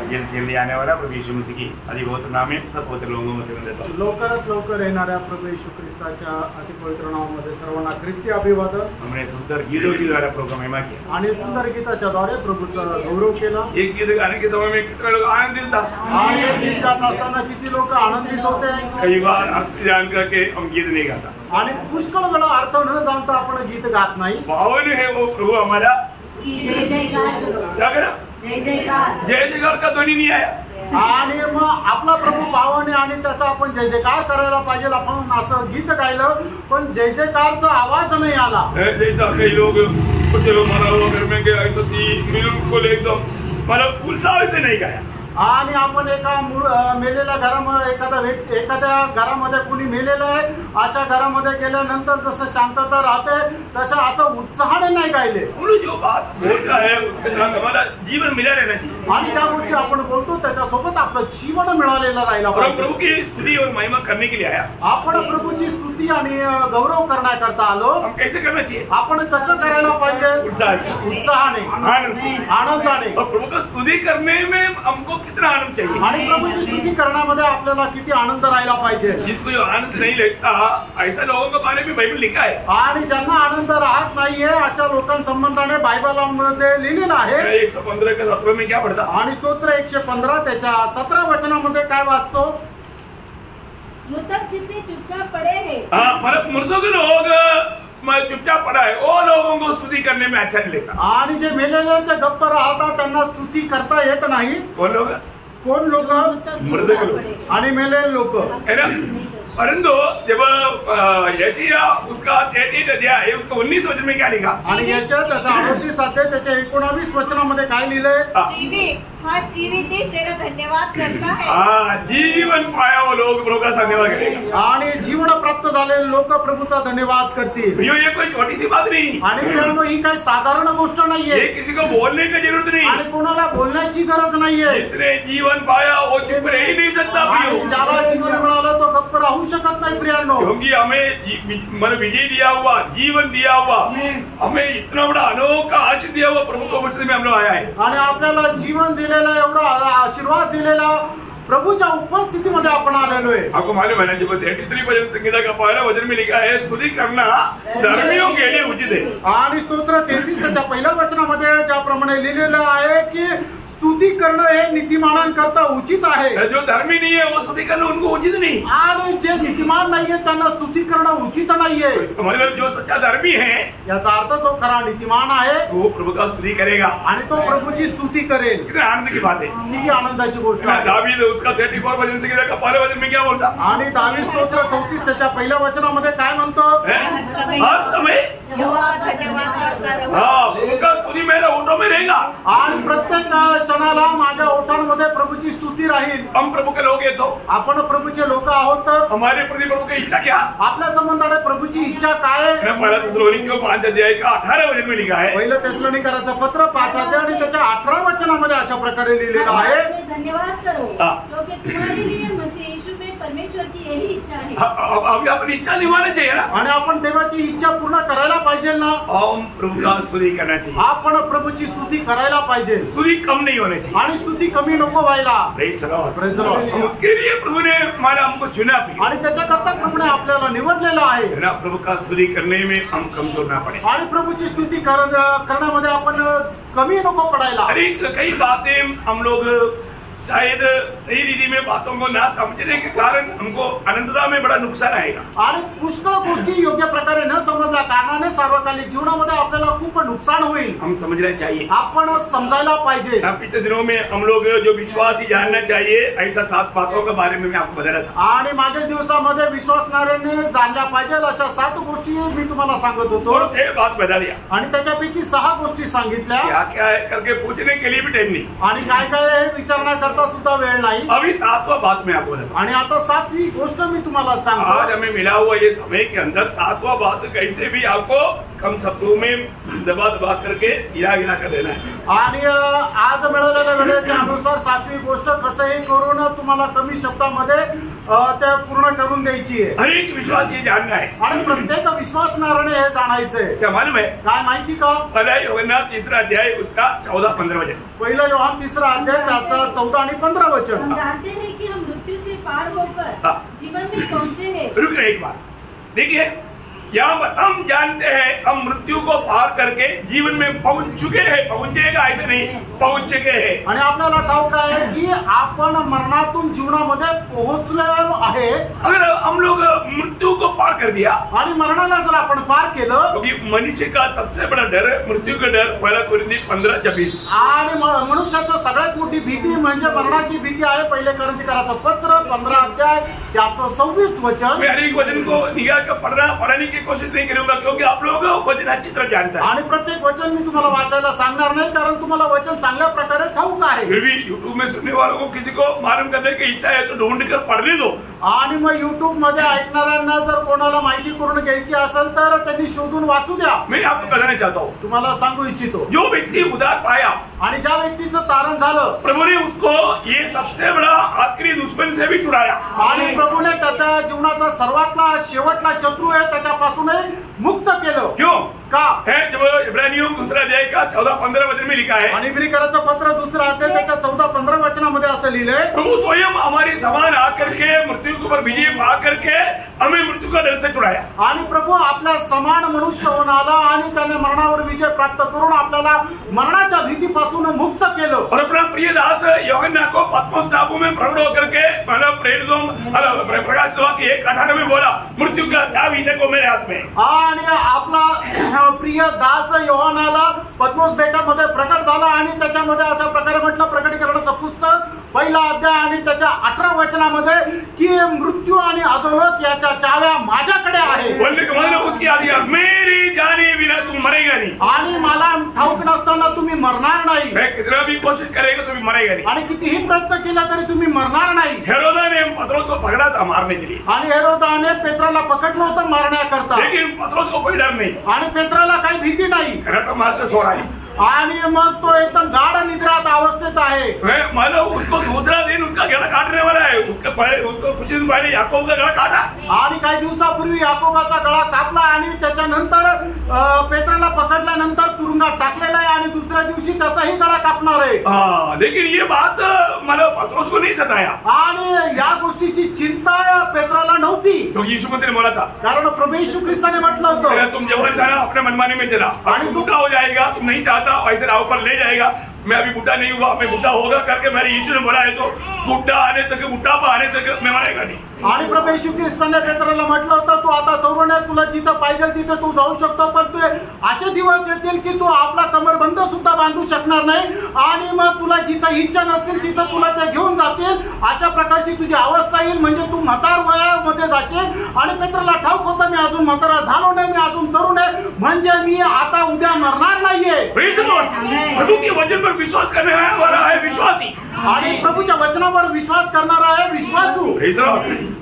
जल्दी आने वाला प्रभु यीशु मसीह की अधिपवित्र नाम में सब पवित्र लोगों में सेवन देता हूँ। लवकरात लवकर येणाऱ्या प्रभू येशू ख्रिस्ताच्या अतिपवित्र नावामध्ये सर्वांना ख्रिस्ती अभिवादन। हमने सुंदर गीतों के द्वारा प्रभु का महिमा किया आणि सुंदर गीताच्या द्वारे प्रभूचा गौरव केला। एक गीत गाने के समय में कितने लोग आनंदित था, आणि गीत गात असताना किती लोक आनंदित होते। कई बार अर्थ जान करके हम गीत नहीं गाता, आणि पुष्कळ वेळा अर्थ न जाणता आपण गीत गात नाही। भावन है वो प्रभु हमारा जय जयकार करो, क्या करा, जय जयकार, जय जयकार का ध्वनि नहीं आया। आणि मग आपला प्रभू पावने आणि त्याचा आपण जय जयकार करायला पाहिजे। आपण असं गीत गायलं पण जय जयकारचा आवाज नाही आला। जैसा कई लोग कुछ लोग मरा हुआ घर में गया ऐसा थी बिल्कुल एकदम मतलब उत्साह से नहीं गाया। आणि आपण एका मेलेल्या घरामध्ये एखाद्या घरामध्ये कुणी मेलेलं आहे अशा घरामध्ये गेल्यानंतर जसं शांतता राहते तसं असं उत्साहाने नाही गायले। जो बात बोलता है उसके साथ हमारा जीवन मिला रहना चाहिए आणि ज्या गोष्टी आपण बोलतो त्याच्यासोबत आपलं जीवन मिळालेलं राहिला और हम पाहिजे। प्रभु की स्तुति और महिमा करने के लिए आया। आपण प्रभूची स्तुती आणि गौरव करण्याकरता आलो। हम कैसे करना चाहिए, आपण कसं करायला पाहिजे, उत्साह से, उत्साहाने, आनंद से, आनंदाने। और प्रभु का स्तुति करने में हमको कितना आनंद चाहिए। आणि प्रभूची स्तुती करण्यामध्ये आपल्याला किती आनंद राहिला पाहिजे। जिसको जो आनंद नहीं लगता ऐसा लोगों के बारे में बाइबल लिखा है। आणि ज्यांना आनंद राहत नाहीये अशा लोकांसंबंधाने बायबलमध्ये लिहिलेलं आहे। 115 के 17 में क्या पढ़ता, आणि स्तोत्र 115 त्याच्या 17 वचनामध्ये काय वाचतो, मृतक जितने चुपचाप पड़े हैं, मतलब मृतक लोग चुपचाप पड़ा है वो लोगों को स्तुति करने में अच्छा नहीं लगता। आणि जे मेलेले ते गप्प राहतात त्यांना स्तुती करता येत नाही। कौन लोग, कोण लोक, मृतक लोग आणि मेलेले लोक है ना। परंतु जब यशायाह उसका 33 अध्याय है उसका 19 वचन में क्या लिखा, आणि यशायाह त्याचा 38 अध्याय त्याच्या 19 वचनामध्ये काय लिहिलंय, जीवित ही तेरा धन्यवाद करता है। जीवन पाया वो लोग प्रभु का धन्यवाद करेगा। आणि जीवन प्राप्त झालेले लोक प्रभूचा धन्यवाद करतील। ये कोई छोटी सी बात नहीं, आणि मित्रांनो ही काही साधारण गोष्ट नाहीये। ये किसी को बोलने की जरूरत नहीं, आणि कोणाला बोलण्याची गरज नाहीये। जिसने जीवन पाया वो चुप रह ही नहीं सकता। आणि ज्याला जीवन मिळालं तो गप्प राहू शकत नाही प्रियांनो। क्योंकि हमें मन विजय दिया हुआ, जीवन दिया हुआ, हमें इतना बड़ा अनोखा आशीष दिया हुआ प्रभु को मसीह में हम लोग आया है। आणि आपल्याला जीवन दिलेला एवढा आशीर्वाद दिलेला प्रभूच्या उपस्थितीमध्ये आपण आलेलो आहे। आपको मालूम है ना, जब 33 भजन संहिता का पहला वचन में लिखा है स्तुति करना धर्मियों के लिए उचित है। आणि स्तोत्र 33 त्याच्या पहिल्या वचनामध्ये ज्याप्रमाणे लिहिलेलं आहे की स्तुती करणं हे नीतिमानांकरता उचित आहे। जो धर्मी नहीं है वो स्तुति करना उनको उचित नहीं, आणि जे नीतिमान नाहीये त्यांना स्तुती करणं उचित नाहीये। मतलब जो सच्चा धर्मी है याचा अर्थ जो खरा नीतिमान आहे वो प्रभु का स्तुति करेगा आणि तो प्रभूची स्तुती करेल। कितने आनंद की बात है, किती आनंदाची गोष्ट आहे। दावीद उसका 34 भजन संहिता का पहला वचन में क्या बोलता, आणि दावीद स्तोत्र 34 त्याच्या पहिल्या वचनामध्ये काय म्हणतो, हर समय यहोवा का धन्यवाद करता रहो। प्रभु का स्तुति मेरे ओठों में रहेगा। आणि प्रत्येक क्षणाला माझ्या ओठांमध्ये प्रभूची स्तुती राहील। हम प्रभु के लोग हैं तो आपण प्रभूचे लोक आहोत तर हमारे प्रति प्रभु की इच्छा क्या, आपल्या संबंधाने प्रभूची इच्छा काय आहे। पहला थिस्सलुनीकियों 5 अध्याय का 18 वचन में लिखा है। पहिलं थिस्सलुनीकराचं पत्र 5 अध्याय आणि त्याच्या 18 वचनामध्ये अशा प्रकारे लिहिलेलं आहे, धन्यवाद करो क्योंकि तुम्हारे लिए मसीह यीशु में परमेश्वर की यही इच्छा है। अभी अपनी इच्छा निभाना चाहिए ना, आणि आपण देवाची इच्छा पूर्ण करायला पाहिजे ना। हम प्रभु का स्तुति करना चाहिए, आपण प्रभूची स्तुती करायला पाहिजे। स्तुति कम नहीं होनी चाहिए आणि स्तुती कमी नको व्हायला। Praise the Lord. Praise the Lord. उसके लिए प्रभु ने हमको चुना भी, आणि त्याच्याकरता प्रभूने आपल्याला निवडलेलं आहे ना। प्रभु का स्तुति करने में हम कमजोर ना पड़े, आणि प्रभूची स्तुती करण्यामध्ये आपण कमी नको पडायला। अरे कई बातें हम लोग शायद सही रीति में बातों को ना समझने के कारण हमको अनंतता में बड़ा नुकसान आएगा। आणि पुष्कळ गोष्टी योग्य प्रकारे न समजल्या कारणाने सार्वकालिक जीवनामध्ये आपल्याला खूप नुकसान होईल। हम समझना चाहिए, आपण समजायला पाहिजे। पिछले दिनों में हम लोग जो विश्वास ही जानना चाहिए ऐसा 7 बातों के बारे में मैं आपको बता रहा था। आणि मागील दिवसामध्ये विश्वासणाऱ्यांनी जाणल्या पाहिजे अशा 7 गोष्टी मी तुम्हाला सांगत होतो। और 6 बात बता दिया आणि त्याच्यापैकी 6 गोष्टी सांगितल्या। क्या क्या है करके पूछने के लिए भी टाइम नहीं, आणि काय काय हे विचारण्याकरता सुद्धा वेळ नाही। अभी 7वां बात मैं आपको बताता हूं। आणि आता 7वी गोष्ट मी तुम्हाला सांगतो। आज हमें मिला हुआ ये समय के अंदर 7वां बात कैसे भी आपको कम शब्दों में दबा दबा करके गिरा गिरा कर देना है। आणि आज मिळालेल्या वेळेच्या अनुसार 7वी गोष्ट कसंही करून तुम्हाला कमी शब्दामध्ये ते पूर्ण करून द्यायची आहे. हर एक विश्वास ये जानना है. आणि प्रत्येक विश्वासणाऱ्याने हे जाणायचंय. क्या मालूम है? काय माहिती का? पहला यूहन्ना 3 अध्याय उसका 14-15 वचन. पहिला योहान 3 अध्याय त्याचा 14 आणि 15 वचन. हम जानते हैं कि हम मृत्यु से पार होकर जीवन में पहुंचे हैं. रुक रहे एक बार, देखिए यहाँ पर हम जानते हैं हम मृत्यु को पार करके जीवन में पहुंच चुके हैं. पहुंचेगा ऐसे नहीं, पहुंच चुके हैं. आणि आपल्याला ठाऊक आहे की आपण मरणातून जीवनामध्ये पोहोचलेलो आहे. अगर हम लोग मृत्यु को पार कर दिया, आणि मरणाला जर आपण पार केलं, क्योंकि मनुष्य का सबसे बड़ा डर है मृत्यू का डर. पहला कोरिन्थी 15:26. आणि मनुष्याची सगळ्यात मोठी भीती म्हणजे मरणाची भीती आहे. पहिले कोरिन्थीकराचं पत्र 15 अध्याय त्याचं 26 वचन. मैं हर एक वचन को निगाह कर पढ़ने की कोशिश नहीं करूंगा क्योंकि आप लोग वचन अच्छी तरह जानता है. आणि प्रत्येक वचन मी तुम्हाला वाचायला सांगणार नाही कारण तुम्हाला वचन चांगल्या प्रकारे ठाऊक आहे. फिर भी यूट्यूब में सुनने वालों को किसी को मालूम करने की इच्छा है तो ढूंढ कर पढ़ने दो. आणि मग युट्यूब मध्ये ऐकणाऱ्यांना जर कोणाला माहिती करून घ्यायची असेल तर त्यांनी शोधून वाचू द्या. मैं आपको बताना चाहता हूँ, तुम्हाला सांगू इच्छितो, जो व्यक्ति उधार पाया आणि ज्या व्यक्तीचं तारण झालं, प्रभु ने उसको ये सबसे बड़ा आखिरी दुश्मन से भी छुड़ाया. आणि प्रभूने त्याच्या जीवनाचा सर्वातला शेवटला शत्रू आहे त्याच्यापासूनही मुक्त केलं. क्यों? का? है जब इब्रानियों 2 अध्याय का 14-15 वचन में लिखा है, आणि इब्रिकराचं पत्र 2 अध्याय त्याच्या 14-15 वचनामध्ये असं लिहिलंय, प्रभु स्वयं हमारे समान आकर के मृत्यु के ऊपर विजय पा करके हमें मृत्यू का डर से छुड़ाया. आणि प्रभू आपल्या समान मनुष्य होऊन आला आणि त्याने मरणावर विजय प्राप्त करून आपल्याला मरणाच्या भीतीपासून मुक्त केलं. और अपना प्रिय दास यूहन्ना को पत्मोस टापू में प्रकट होकर के मतलब प्रकाश के 1:18 में बोला, मृत्यु का चाबी देखो मेरे हाथ में. आणि आपला प्रिय दास योहानाला पद्मोस बेटामध्ये प्रकट झाला आणि त्याच्यामध्ये अशा प्रकारे म्हटलं, प्रकटीकरणाचं पुस्तक 1 अध्याय आणि त्याच्या 18 वचनामध्ये की मृत्यू आणि अधोलोक याच्या चाव्या माझ्याकडे आहे. बोलने का मतलब उसकी आदि मेरी जाने बिना तुम मरेगा नहीं. आणि मला ठाऊक नसताना तुम्ही मरणार नाही. मैं कितना भी कोशिश करेगा तुम्हें मरेगा नहीं. आणि कितीही प्रयत्न केला तरी तुम्ही मरणार नाही. हेरोदा ने पत्रोस को पकड़ा था मारने के लिए, आणि हेरोदाने पेत्राला पकडलं होतं मारण्याकरता, लेकिन पत्रोस को कोई डर नहीं. आणि पेत्राला काही भीती नाही. घराटा मारकर सो रहा है. आणि मग तो एकदम गाढ निद्रात अवस्थेत आहे. मतलब उसको दूसरा दिन उसका गला काटने वाला है. उसको कुछ दिन पहले याकूब का गला काटा. आणि काही दिवसापूर्वी याकोबाचा गळा कापला आणि त्याच्यानंतर पेत्राला पकडल्यानंतर तुरुंगात टाकलेला आहे आणि दुसऱ्या दिवशी त्याचाही गळा कापणार आहे. लेकिन ये बात मतलब पत्रोस को नहीं सताया. आणि या गोष्टीची चिंता पेत्राला नव्हती, क्योंकि यीशु मसीह ने बोला था, कारण प्रभू येशू ख्रिस्ताने म्हटलं होतं, तुम जवान था ना अपने मनमानी में चला, और बूढ़ा हो जाएगा, तुम नहीं चाहता ऐसे राह पर ले जाएगा. मैं अभी बुढ़ा नहीं हुआ, मैं बुढ़ा होगा करके मेरे यीशु ने बोला है, तो बुढ़ा आने तक बुढ़ापा आने तक मैं मरेगा नहीं. आणि प्रभू येशू ख्रिस्ताने पेत्राला म्हटलं होतं, तू आता तरुण आहे, तुला जिथं पाहिजे तिथे तू जाऊ शकतो, पण तू असे दिवस येतील की तू आपला कमरबंद सुद्धा बांधू शकणार नाही आणि मग तुला जिथं इच्छा नसतील तिथं तुला ते घेऊन जातील. अशा प्रकारची तुझी अवस्था येईल, म्हणजे तू म्हातार वयामध्ये जाशील. आणि पेत्राला ठाऊक होतं, मी अजून म्हातारा झालो नाही, मी अजून तरुण आहे, म्हणजे मी आता उद्या मरणार नाहीये. प्रभु के वचन पर विश्वास करने वाला है विश्वासी, आणि प्रभूच्या वचनावर विश्वास करणारा आहे विश्वासू.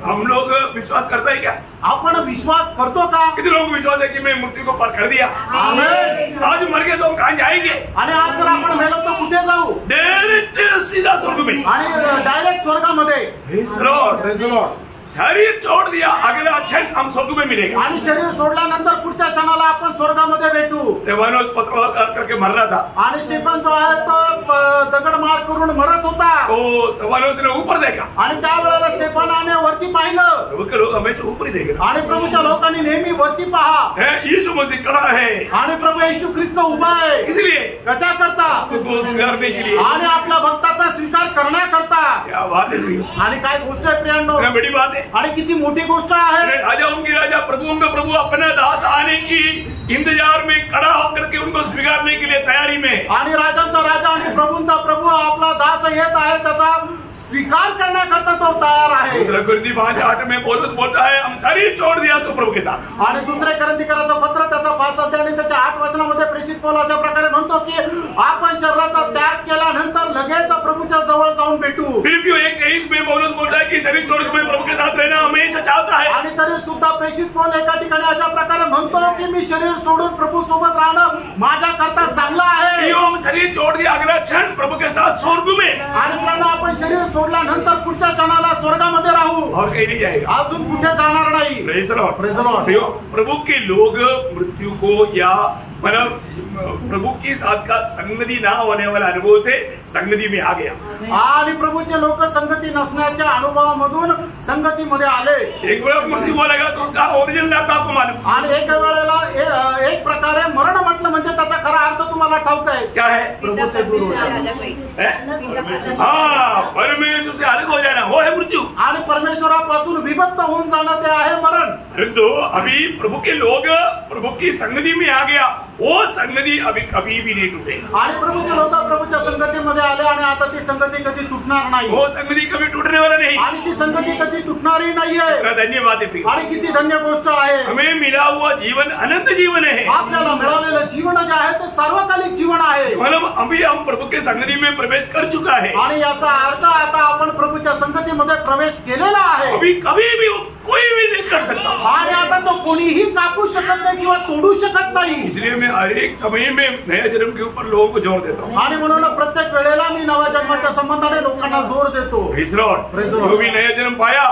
हम लोग विश्वास करते हैं क्या? आपण विश्वास करतो का? कितने लोग विश्वास है कि मैं मृत्यू को पार कर दिया, आमेन. आज मर गए तो हम कहाँ जाएंगे? आणि आज जर आपण मेलो तर कुठे जाऊ? डायरेक्ट सीधा स्वर्ग में. आणि डायरेक्ट स्वर्गामध्ये. Praise the Lord. Praise the Lord. शरीर छोड़ दिया, अगला क्षण हम स्वर्ग में मिलेगा. आणि शरीर सोडल्यानंतर पुढच्या क्षणाला आपण स्वर्गामध्ये भेटू. स्तेफानोस पत्र करके मर रहा था. आणि स्टेफन जो आहे तो दगडमार करून मरत होता. तो स्तेफानोस ने ऊपर देखा, आणि त्यावेळेला स्टेफानाने वरती पाहिलं. प्रभु के लोग हमेशा ऊपर ही देखेंगे. आणि प्रभूच्या लोकांनी नेहमी वरती पहा. यीशु मसीह खड़ा है, आणि प्रभू येशू ख्रिस्त उभा आहे. इसलिए कशा करता? उसको स्वीकारने के लिए. आणि आपल्या भक्ताचा स्वीकार करण्याकरता. क्या बात है. आणि काय गोष्ट आहे प्रियांनो, बड़ी बात है. आणि किती मोठी गोष्ट आहे. राजा उनकी राजा प्रभु उनका प्रभु अपना दास आने की इंतजार में खड़ा होकर के उनको स्वीकारने के लिए तैयारी में. आणि राजांचा राजा आणि प्रभूंचा प्रभू आपला दास येत आहे, त्याचा स्वीकार करण्याकरता तो तयार आहे. 2 कोरिन्थी 5:8 में पौलुस बोलता है, हम शरीर छोड़ दिया तो प्रभु के साथ. आणि 2 कोरिन्थीकराचं पत्र त्याचा 5 अध्याय आणि त्याच्या 8 वचनामध्ये प्रेषित पौल अशा प्रकारे म्हणतो की आपण शरीराचा त्याग केल्यानंतर लगेच प्रभूच्या जवळ जाऊन भेटू. फिलिपियों 1:23 में पौलुस बोलता है कि शरीर छोड़ के प्रभु के साथ रहना हमेशा चाहता है. आणि तरी सुद्धा प्रेषित पौल एका ठिकाणी अशा प्रकारे म्हणतो की मी शरीर सोडून प्रभू सोबत राहणं माझ्याकरता चांगलं आहे. हम शरीर छोड़ दिया, अगला क्षण प्रभु के साथ स्वर्ग में. आणि कारण आपण शरीर सोडल्यानंतर पुढच्या क्षणाला स्वर्गामध्ये राहू. और कहीं नहीं जाएगा, अजून कुठे जाणार नाही। Praise the Lord. Praise the Lord. प्रभु के लोग मृत्यु को या मतलब प्रभु के साथ का संगति ना होने वाला अनुभव से संगति में आ गया। आणि प्रभूचे लोक संगती नसण्याच्या अनुभवामधून संगतीमध्ये आले। एक बार मृत्यु बोलेगा तो उसका ओरिजिनल अर्थ आपको मालूम। आणि एक वेळेला एक प्रकारे मरण म्हटलं म्हणजे त्याचा खरा अर्थ तुम्हाला ठाऊक आहे, क्या है? प्रभू से दूर हो जाना। हाँ, परमेश्वर से अलग हो जाना, वो है मृत्यु। आणि परमेश्वरापासून विभक्त होऊन जाणं ते आहे मरण। परंतु अभी प्रभु के लोग प्रभु की संगति में आ गया, वो संगति अभी कभी भी नहीं टूटेगा। आणि प्रभूचे लोक प्रभूच्या संगतीमध्ये आले आणि आता ती संगती कधी तुटणार नाही। वो संगति कभी टूटने वाला नहीं, आणि ती संगती कधी तुटणारही नाहीये। धन्यवाद है प्रिय। आणि किती धन्य गोष्ट आहे, हमें मिला हुआ जीवन अनंत जीवन है। आपल्याला मिळालेलं जीवन जे आहे ते सार्वकालिक जीवन आहे। मतलब अभी हम प्रभु के संगति में प्रवेश कर चुका है, आणि याचा अर्थ आता आपण प्रभूच्या संगतीमध्ये प्रवेश केलेला आहे। अभी कभी भी कोई भी नहीं कर सकता। आणि आता तो कोणीही कापू शकत नाही किंवा तोडू शकत नाही। इसलिए मैं हर एक समय में नया जन्म के ऊपर लोगों को जोर देता हूँ। आणि म्हणून प्रत्येक वेळेला मी नव्या जन्माच्या संबंधाने लोकांना जोर देतो। Praise the Lord. Praise the Lord. जो भी नया जन्म पाया,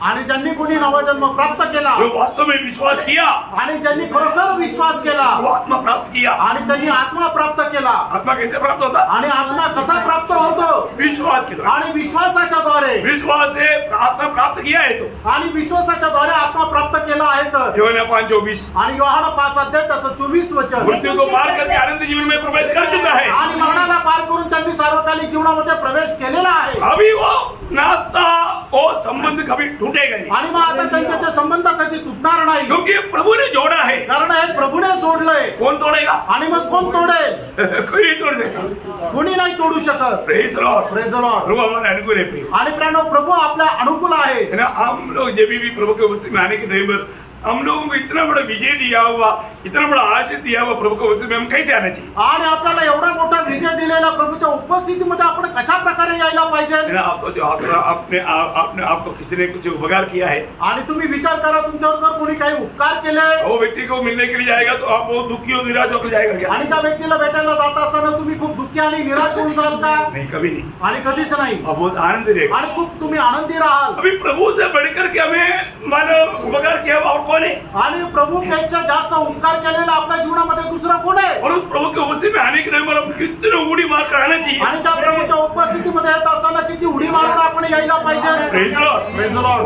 आणि ज्यांनी कोणी नवा जन्म प्राप्त केला, जो वास्तव में विश्वास किया, आणि ज्यांनी खरोखर विश्वास केला, वो आत्मा प्राप्त किया। आणि त्यांनी आत्मा प्राप्त केला। आत्मा कैसे प्राप्त होता? आणि आत्मा कसा प्राप्त होतो? विश्वास के द्वारा। आणि विश्वासाच्या द्वारे। विश्वास से आत्मा प्राप्त किया है तो, आणि विश्वासाच्या द्वारे आत्मा प्राप्त केला आहे तर। यूहन्ना 5:24। आणि योहाना 5 अध्याय त्याचं 24 वचन। मृत्यु को पार करके अनंत जीवन में प्रवेश कर चुका है। आणि मरणाला पार करून त्यांनी सार्वकालिक जीवनामध्ये प्रवेश केलेला आहे। अभी वो नाता, वो संबंध कभी टूटेगा नहीं, आणि मग आता त्यांचे ते संबंध कधी तुटणार नाही, क्योंकि प्रभु ने जोड़ा है। कारण हे प्रभूने जोडलंय। कौन तोड़ेगा? आणि मग कोण तोडेल? कोई नहीं तोड़ सकता। कोणी नाही तोडू शकत। Praise the Lord. Praise the Lord. प्रभु हमारे अनुकूल है प्रिय। आणि प्रिय प्रभू आपल्या अनुकूल आहे। है ना, हम लोग जब भी प्रभु के उपस्थिति में आने के टाइम पर हम लोगों को इतना बड़ा विजय दिया हुआ, इतना बड़ा आशीष दिया हुआ प्रभु के उपस्थिति में हम कैसे आना चाहिए? आणि आपल्याला एवढा मोठा विजय दिलेला प्रभूच्या उपस्थितीमध्ये आपण कशा प्रकारे यायला पाहिजे? है ना, आप सोचो, आपने आपको किसी ने कुछ उपकार किया है, आणि तुम्ही विचार करा, तुमच्यावर जर कोणी काही उपकार केले, वो व्यक्ति को मिलने के लिए जाएगा तो आप बहुत दुखी और निराश होकर जाएगा क्या? आणि त्या व्यक्तीला भेटायला जात असताना तुम्ही खूप दुःखी आणि निराश होऊन जाल का? नहीं, कभी नहीं। आणि कधीच नाही। आप बहुत आनंद रहेगा। आणि खूप तुम्ही आनंदी राहाल। अभी प्रभु से बढ़कर के हमें मानो उपकार किया हुआ और कौन है? आणि प्रभूपेक्षा जास्त उपकार केलेला आपल्या जीवनामध्ये दुसरा कोण आहे? और उस प्रभु के उपस्थिति में आने के टाइम पर हम कितने उड़ी मार कर आना चाहिए। आणि त्या प्रभूच्या उपस्थितीमध्ये येत असताना किती उडी मारून आपण यायला पाहिजे। Praise the Lord. Praise the Lord.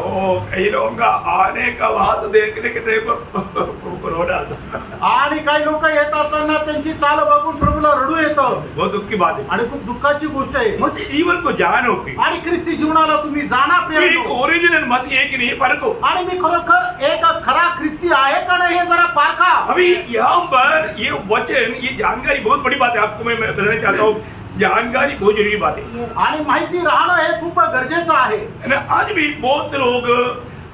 कई लोगों का आने का बात देखने के टाइम पर प्रभु को रोना आता। आणि काही लोक येत असताना त्यांची चाल बघून प्रभूला रडू येतं। बहुत दुख की बात है। आणि खूप दुःखाची गोष्ट आहे। मसीह जीवन को जानो की, आणि ख्रिस्ती जीवनाला तुम्ही जाना प्रिय। एक ओरिजिनल मसीह एक नहीं फर्क हो। आणि मी खरोखर एक खरा ख्रिस्ती आहे का नाही हे जरा पारखा। अभी यहाँ पर ये वचन, ये जानकारी बहुत बड़ी बात है, आपको मैं बताना चाहता हूँ। जानकारी बहुत जरूरी बात है। आणि माहिती राहणं हे खूप गरजेचं आहे। आज भी बहुत लोग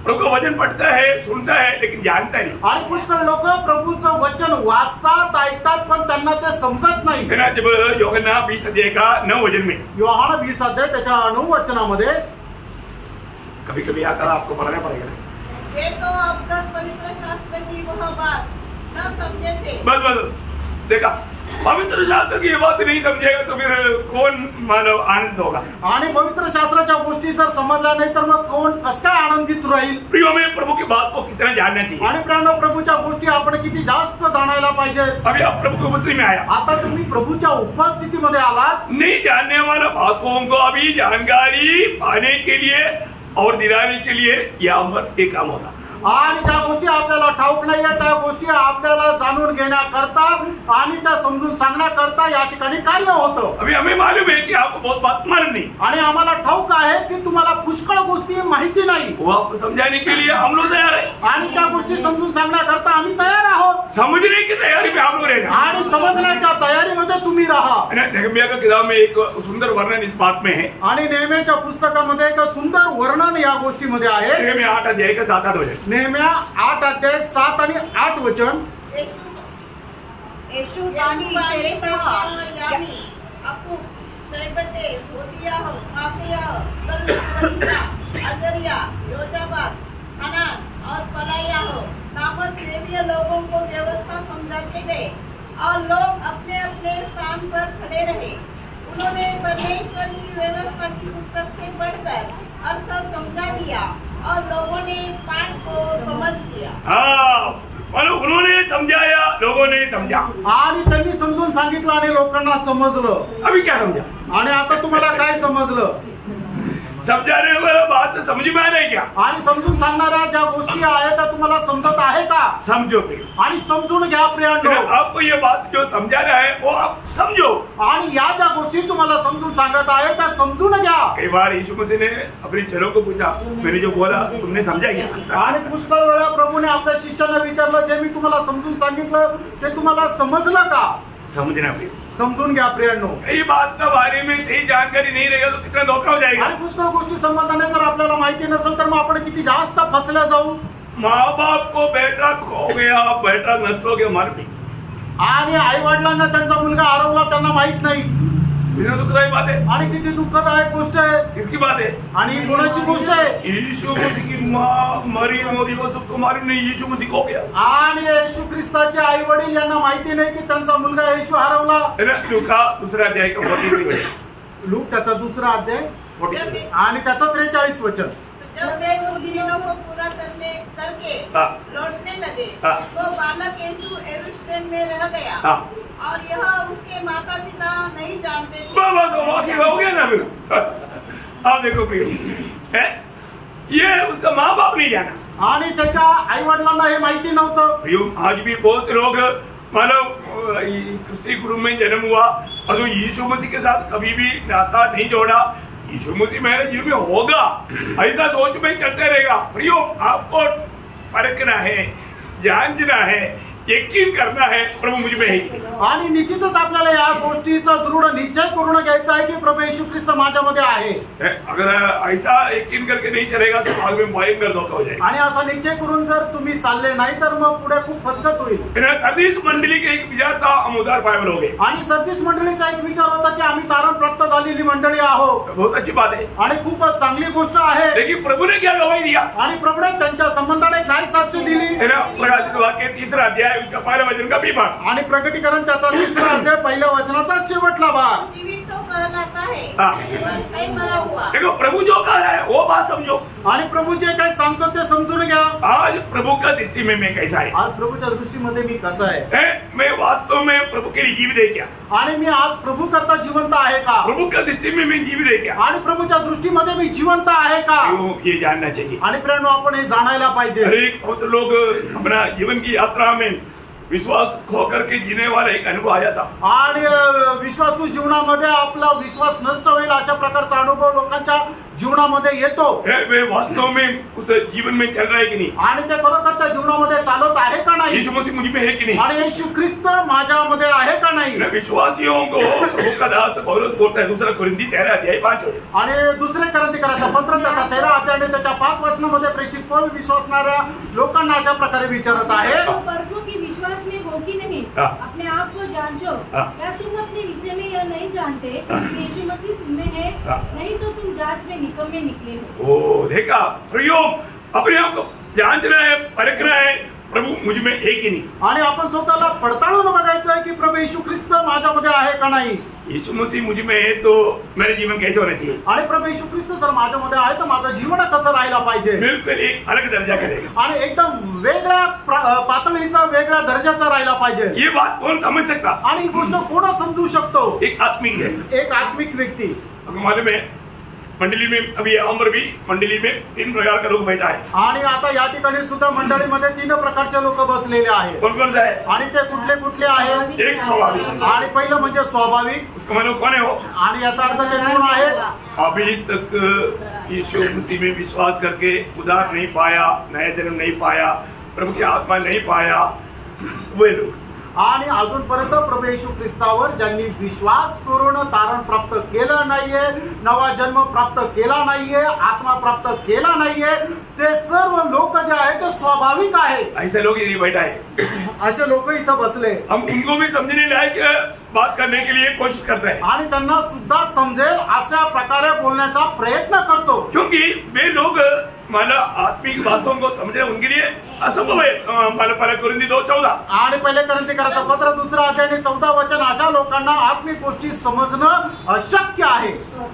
प्रभु का वचन पढ़ता है, सुनता है, लेकिन जानता नहीं। आणि पुष्कळ लोक प्रभूचं वचन वाचतात, ऐकतात, पण त्यांना ते समजत नाही। है ना, जब यूहन्ना 20 अध्याय का 9 वचन में, योहाना 20 अध्याय त्याच्या 9 वचनामध्ये, कभी कभी आकर आपको पढ़ाना पड़ेगा। ये तो अब तक पवित्र शास्त्र की वह बात न समझे थे। बस देखा, पवित्र शास्त्र की ये बात नहीं समझेगा तो फिर कौन मानव आनंद होगा? आणि पवित्र शास्त्राच्या गोष्टी जर समजल्या नाही तर मग कोण कसं काय आनंदित राहील? प्रिय, हमें प्रभु की बात को कितना जानना चाहिए। आणि प्रिय, प्रभूच्या गोष्टी आपण किती जास्त जाणायला पाहिजे। अभी आप प्रभु की उपस्थिति में आया, आता तुम्ही प्रभूच्या उपस्थितीमध्ये आलात। नहीं जानने वाला बातों को अभी जानकारी पाने के लिए और दिलाने के लिए यहाँ पर एक काम होता। आणि ज्या गोष्टी आपल्याला ठाऊक नाहीये त्या गोष्टी आपल्याला जाणून घेण्याकरता आणि त्या समजून सांगण्याकरता या ठिकाणी कार्य होतं। अभी हमें मालूम है कि आपको बहुत बात मालूम नहीं, आणि आम्हाला ठाऊक आहे की तुम्हाला पुष्कळ गोष्टी माहिती नाही। वो आपको समझाने के लिए हम लोग तैयार है। आणि त्या गोष्टी समजून सांगण्याकरता आम्ही तयार आहोत। समझने की तैयारी में आप लोग रहे। आणि समजण्याच्या तयारीमध्ये तुम्ही राहा। नेहमिया का किताब में एक सुंदर वर्णन इस बात में है। आणि नेहमीच्या पुस्तकामध्ये एक सुंदर वर्णन या गोष्टीमध्ये आहे। नेहमिया 8 अध्याय का 7-8 वचन। नेहम्या 8 अध्याय 7 आणि 8 वचन। येशू दानी शेरेशाह यामी अकु शैबते होदियाह मासेयाह तलमरिया अजरिया योजाबाद हनान और पलायाह नामक लेवीय लोगों को व्यवस्था समझाते गए और लोग अपने अपने स्थान पर खड़े रहे। उन्होंने परमेश्वर की व्यवस्था की पुस्तक से पढ़कर अर्थ समझा दिया और लोगों ने पाठ को समझ लिया। हाँ, मतलब उन्होंने समझाया, लोगों ने समझा आणि त्यांनी समजून सांगितलं आणि लोकांना समजलं। अभी क्या समझा? आणि आता तुम्हाला काय समजलं? समझाने वाला बात समझ में आ रही क्या? आणि समजून सांगणाऱ्या ज्या गोष्टी आहेत त्या तुम्हाला समजत आहे का? समझो प्रिय, आणि समजून घ्या प्रियांनो। आपको ये बात जो समझा रहा है वो आप समझो। आणि या ज्या गोष्टी तुम्हाला समजून सांगत आहे त्या समजून घ्या। कई बार यीशु मसीह ने अपने चेलों को पूछा, मैंने जो बोला तुमने समझा क्या? आणि पुष्कळ वेळा प्रभूने आपल्या शिष्यांना विचारलं, जे मी तुम्हाला समजून सांगितलं ते तुम्हाला समजलं का? समझना प्रिय, समजून घ्या प्रियांनो। कई बात का बारे में सही जानकारी नहीं रहेगा तो कितना धोखा हो जाएगा। आणि पुष्कळ गोष्टी संबंधाने जर आपल्याला माहिती नसेल तर मग आपण किती जास्त फसल्या जाऊ। माँ बाप को बेटा खो गया, बेटा नष्ट हो गया, मर भी। आणि आई वडिलांना त्यांचा मुलगा हरवला त्यांना माहित नाही। बिना दुखदायी बात है। आणि किती दुःखदायक गोष्ट आहे। किसकी बात है? आणि कोणाची गोष्ट आहे? यीशु मसीह की माँ मरियम और यूसुफ कुमारी ने यीशु मसीह खो गया। आणि येशू ख्रिस्ताचे आई वडील यांना माहिती नाही की त्यांचा मुलगा येशू हरवला। लूका दूसरा अध्याय का 43 लूक त्याचा दुसरा अध्याय 43 आणि त्याचा 43 वचन। जब वे उन दिनों को पूरा करके लौटने लगे तो बालक यीशु यरूशलेम में रह गया और यह उसके माता पिता नहीं जानते थे। बस हो गया ना फिर। आप देखो प्रिय, ये उसका माँ बाप नहीं जाना आणि त्याच्या आई वडिलांना हे माहिती नव्हतं। प्रियो, आज भी बहुत लोग मतलब क्रिस्ती कुटुंब में जन्म हुआ और जो यीशु मसीह के साथ कभी भी नाता नहीं जोड़ा, यीशु मसीह मेरे जीवन में होगा ऐसा सोच में चलते रहेगा। प्रियो, आपको परखना है, जांचना है, यकीन करना है प्रभु मुझ में है। आणि निश्चितच आपल्याला या गोष्टीचा दृढ निश्चय करून घ्यायचा आहे की प्रभू येशू ख्रिस्त माझ्यामध्ये आहे। अगर ऐसा यकीन करके नहीं चलेगा तो बाद में भयंकर धोखा हो जाएगा। आणि असा निश्चय करून जर तुम्ही चालले नाही तर मग पुढे खूप फसगत होईल। सर्विस मंडली के एक विचार था, हम उद्धार पाए लोग हैं। आणि सर्विस मंडळीचा एक विचार होता की आम्ही तारण प्राप्त झालेली मंडळी आहोत। बहुत अच्छी बात है आणि खूप चांगली गोष्ट आहे। लेकिन प्रभु ने क्या गवाही दिया? आणि प्रभूने त्यांच्या संबंधाने काय साक्ष दिली? प्रकाशित वाक्य 3 अध्याय उसका पहला वचन का भी भाग आणि प्रकटीकरण त्याचा 3 अध्याय पहिल्या वचनाचा शेवटला भाग। जीवित तो कहलाता है हाँ। पर कई मरा हुआ। देखो प्रभु जो कह रहा है वो बात समझो। आणि प्रभू जे काय सांगतो ते समजून घ्या। आज प्रभु का दृष्टि में मैं कैसा है? आज प्रभूच्या दृष्टीमध्ये मी कसा आहे? मैं वास्तव में प्रभु के लिए जीवित है क्या? आणि मी आज प्रभू करता जिवंत आहे का? प्रभु का दृष्टि में मैं जीवित है क्या? आणि प्रभूच्या दृष्टीमध्ये मी जिवंत आहे का? ये जानना चाहिए। आणि प्रेरणा आपण हे जाणायला पाहिजे। बहुत लोग अपना जीवन की यात्रा में विश्वास खो करके जीने वाला एक अनुभव आया था। आणि विश्वासू जीवनामध्ये आपला विश्वास नष्ट होईल अशा प्रकारचा अनुभव लोकांच्या जीवनामध्ये येतो। वे वास्तव में उस जीवन में चल रहा है कि नहीं? आणि ते खरोखर त्या जीवनामध्ये चालत आहे का नाही? यीशु मसीह मुझ में है कि नहीं? आणि येशू ख्रिस्त माझ्यामध्ये आहे का नाही? विश्वासियों को प्रभु का दास पौलुस बोलता है, दूसरा कुरिन्थी 13 अध्याय 5 आणि दुसरे कोरिन्थीकराचा पत्र त्याचा 13 अध्याय आणि त्याच्या 5 वचनामध्ये प्रेषित पौल विश्वासणाऱ्या लोकांना अशा प्रकारे विचारत आहे, तो परखो कि विश्वास में हो कि नहीं, अपने आप को जांचो। क्या तुम अपने विषय में यह नहीं जानते कि यीशु मसीह तुम में है? नहीं तो तुम जांच में निकम्मे निकले हो। ओ देखा प्रयोग, अपने आप को जांचना है, परखना है प्रभु मुझ में है कि नहीं। आणि आपण स्वतःला पडताळून बघायचं आहे की प्रभू येशू ख्रिस्त माझ्यामध्ये आहे का नाही। यीशु मसीह मुझ में है तो मेरे जीवन कैसे होना चाहिए? आणि प्रभू येशू ख्रिस्त जर माझ्यामध्ये आहे तर माझं जीवन कसं राहायला पाहिजे? बिल्कुल एक अलग दर्जा करेगा आणि एकदम वेगळ्या पातळीचा, वेगळ्या दर्जाचा राहायला पाहिजे। ये बात कौन समझ सकता? आणि ही गोष्ट कोण समजू शकतो? एक आत्मिक है, एक आत्मिक व्यक्ती। मालूम है मंडली में अभी उम्र भी मंडली में 3 प्रकार का लोग बैठा है। आणि आता या ठिकाणी सुद्धा मंडळीमध्ये 3 प्रकारचे लोक बसलेले आहेत। कौन कौन सा है? आणि ते कुठले कुठले आहेत? एक स्वाभाविक, आणि पहिलं म्हणजे स्वाभाविक। उसका मतलब कौन है वो? आणि याचा अर्थ ते कोण आहेत? अभी तक यीशु मसीह में विश्वास करके उद्धार नहीं पाया, नया जन्म नहीं पाया, प्रभु की आत्मा नहीं पाया, वे लोग। आणि अजूनपर्यंत प्रभू येशू ख्रिस्तावर ज्यांनी विश्वास करून तारण प्राप्त केलं नाहीये, नवा जन्म प्राप्त केला नाहीये, आत्मा प्राप्त केला नाहीये, ते सर्व लोक जे आहेत ते स्वाभाविक आहेत। ऐसे लोग यही बैठा है, असे लोक इथं बसले। हम उनको भी समझने लायक बात करने के लिए कोशिश करते हैं, आणि त्यांना सुद्धा समजेल अशा प्रकारे बोलण्याचा प्रयत्न करतो। क्योंकि वे लोग मला आत्मिक बातों को समझना उनके लिए असंभव है। मला पहले कुरिन्थी 2:14 आणि पहिले कोरिन्थीकराचं पत्र 2 अध्याय आणि 14 वचन, अशा लोकांना आत्मिक गोष्टी समजणं अशक्य आहे।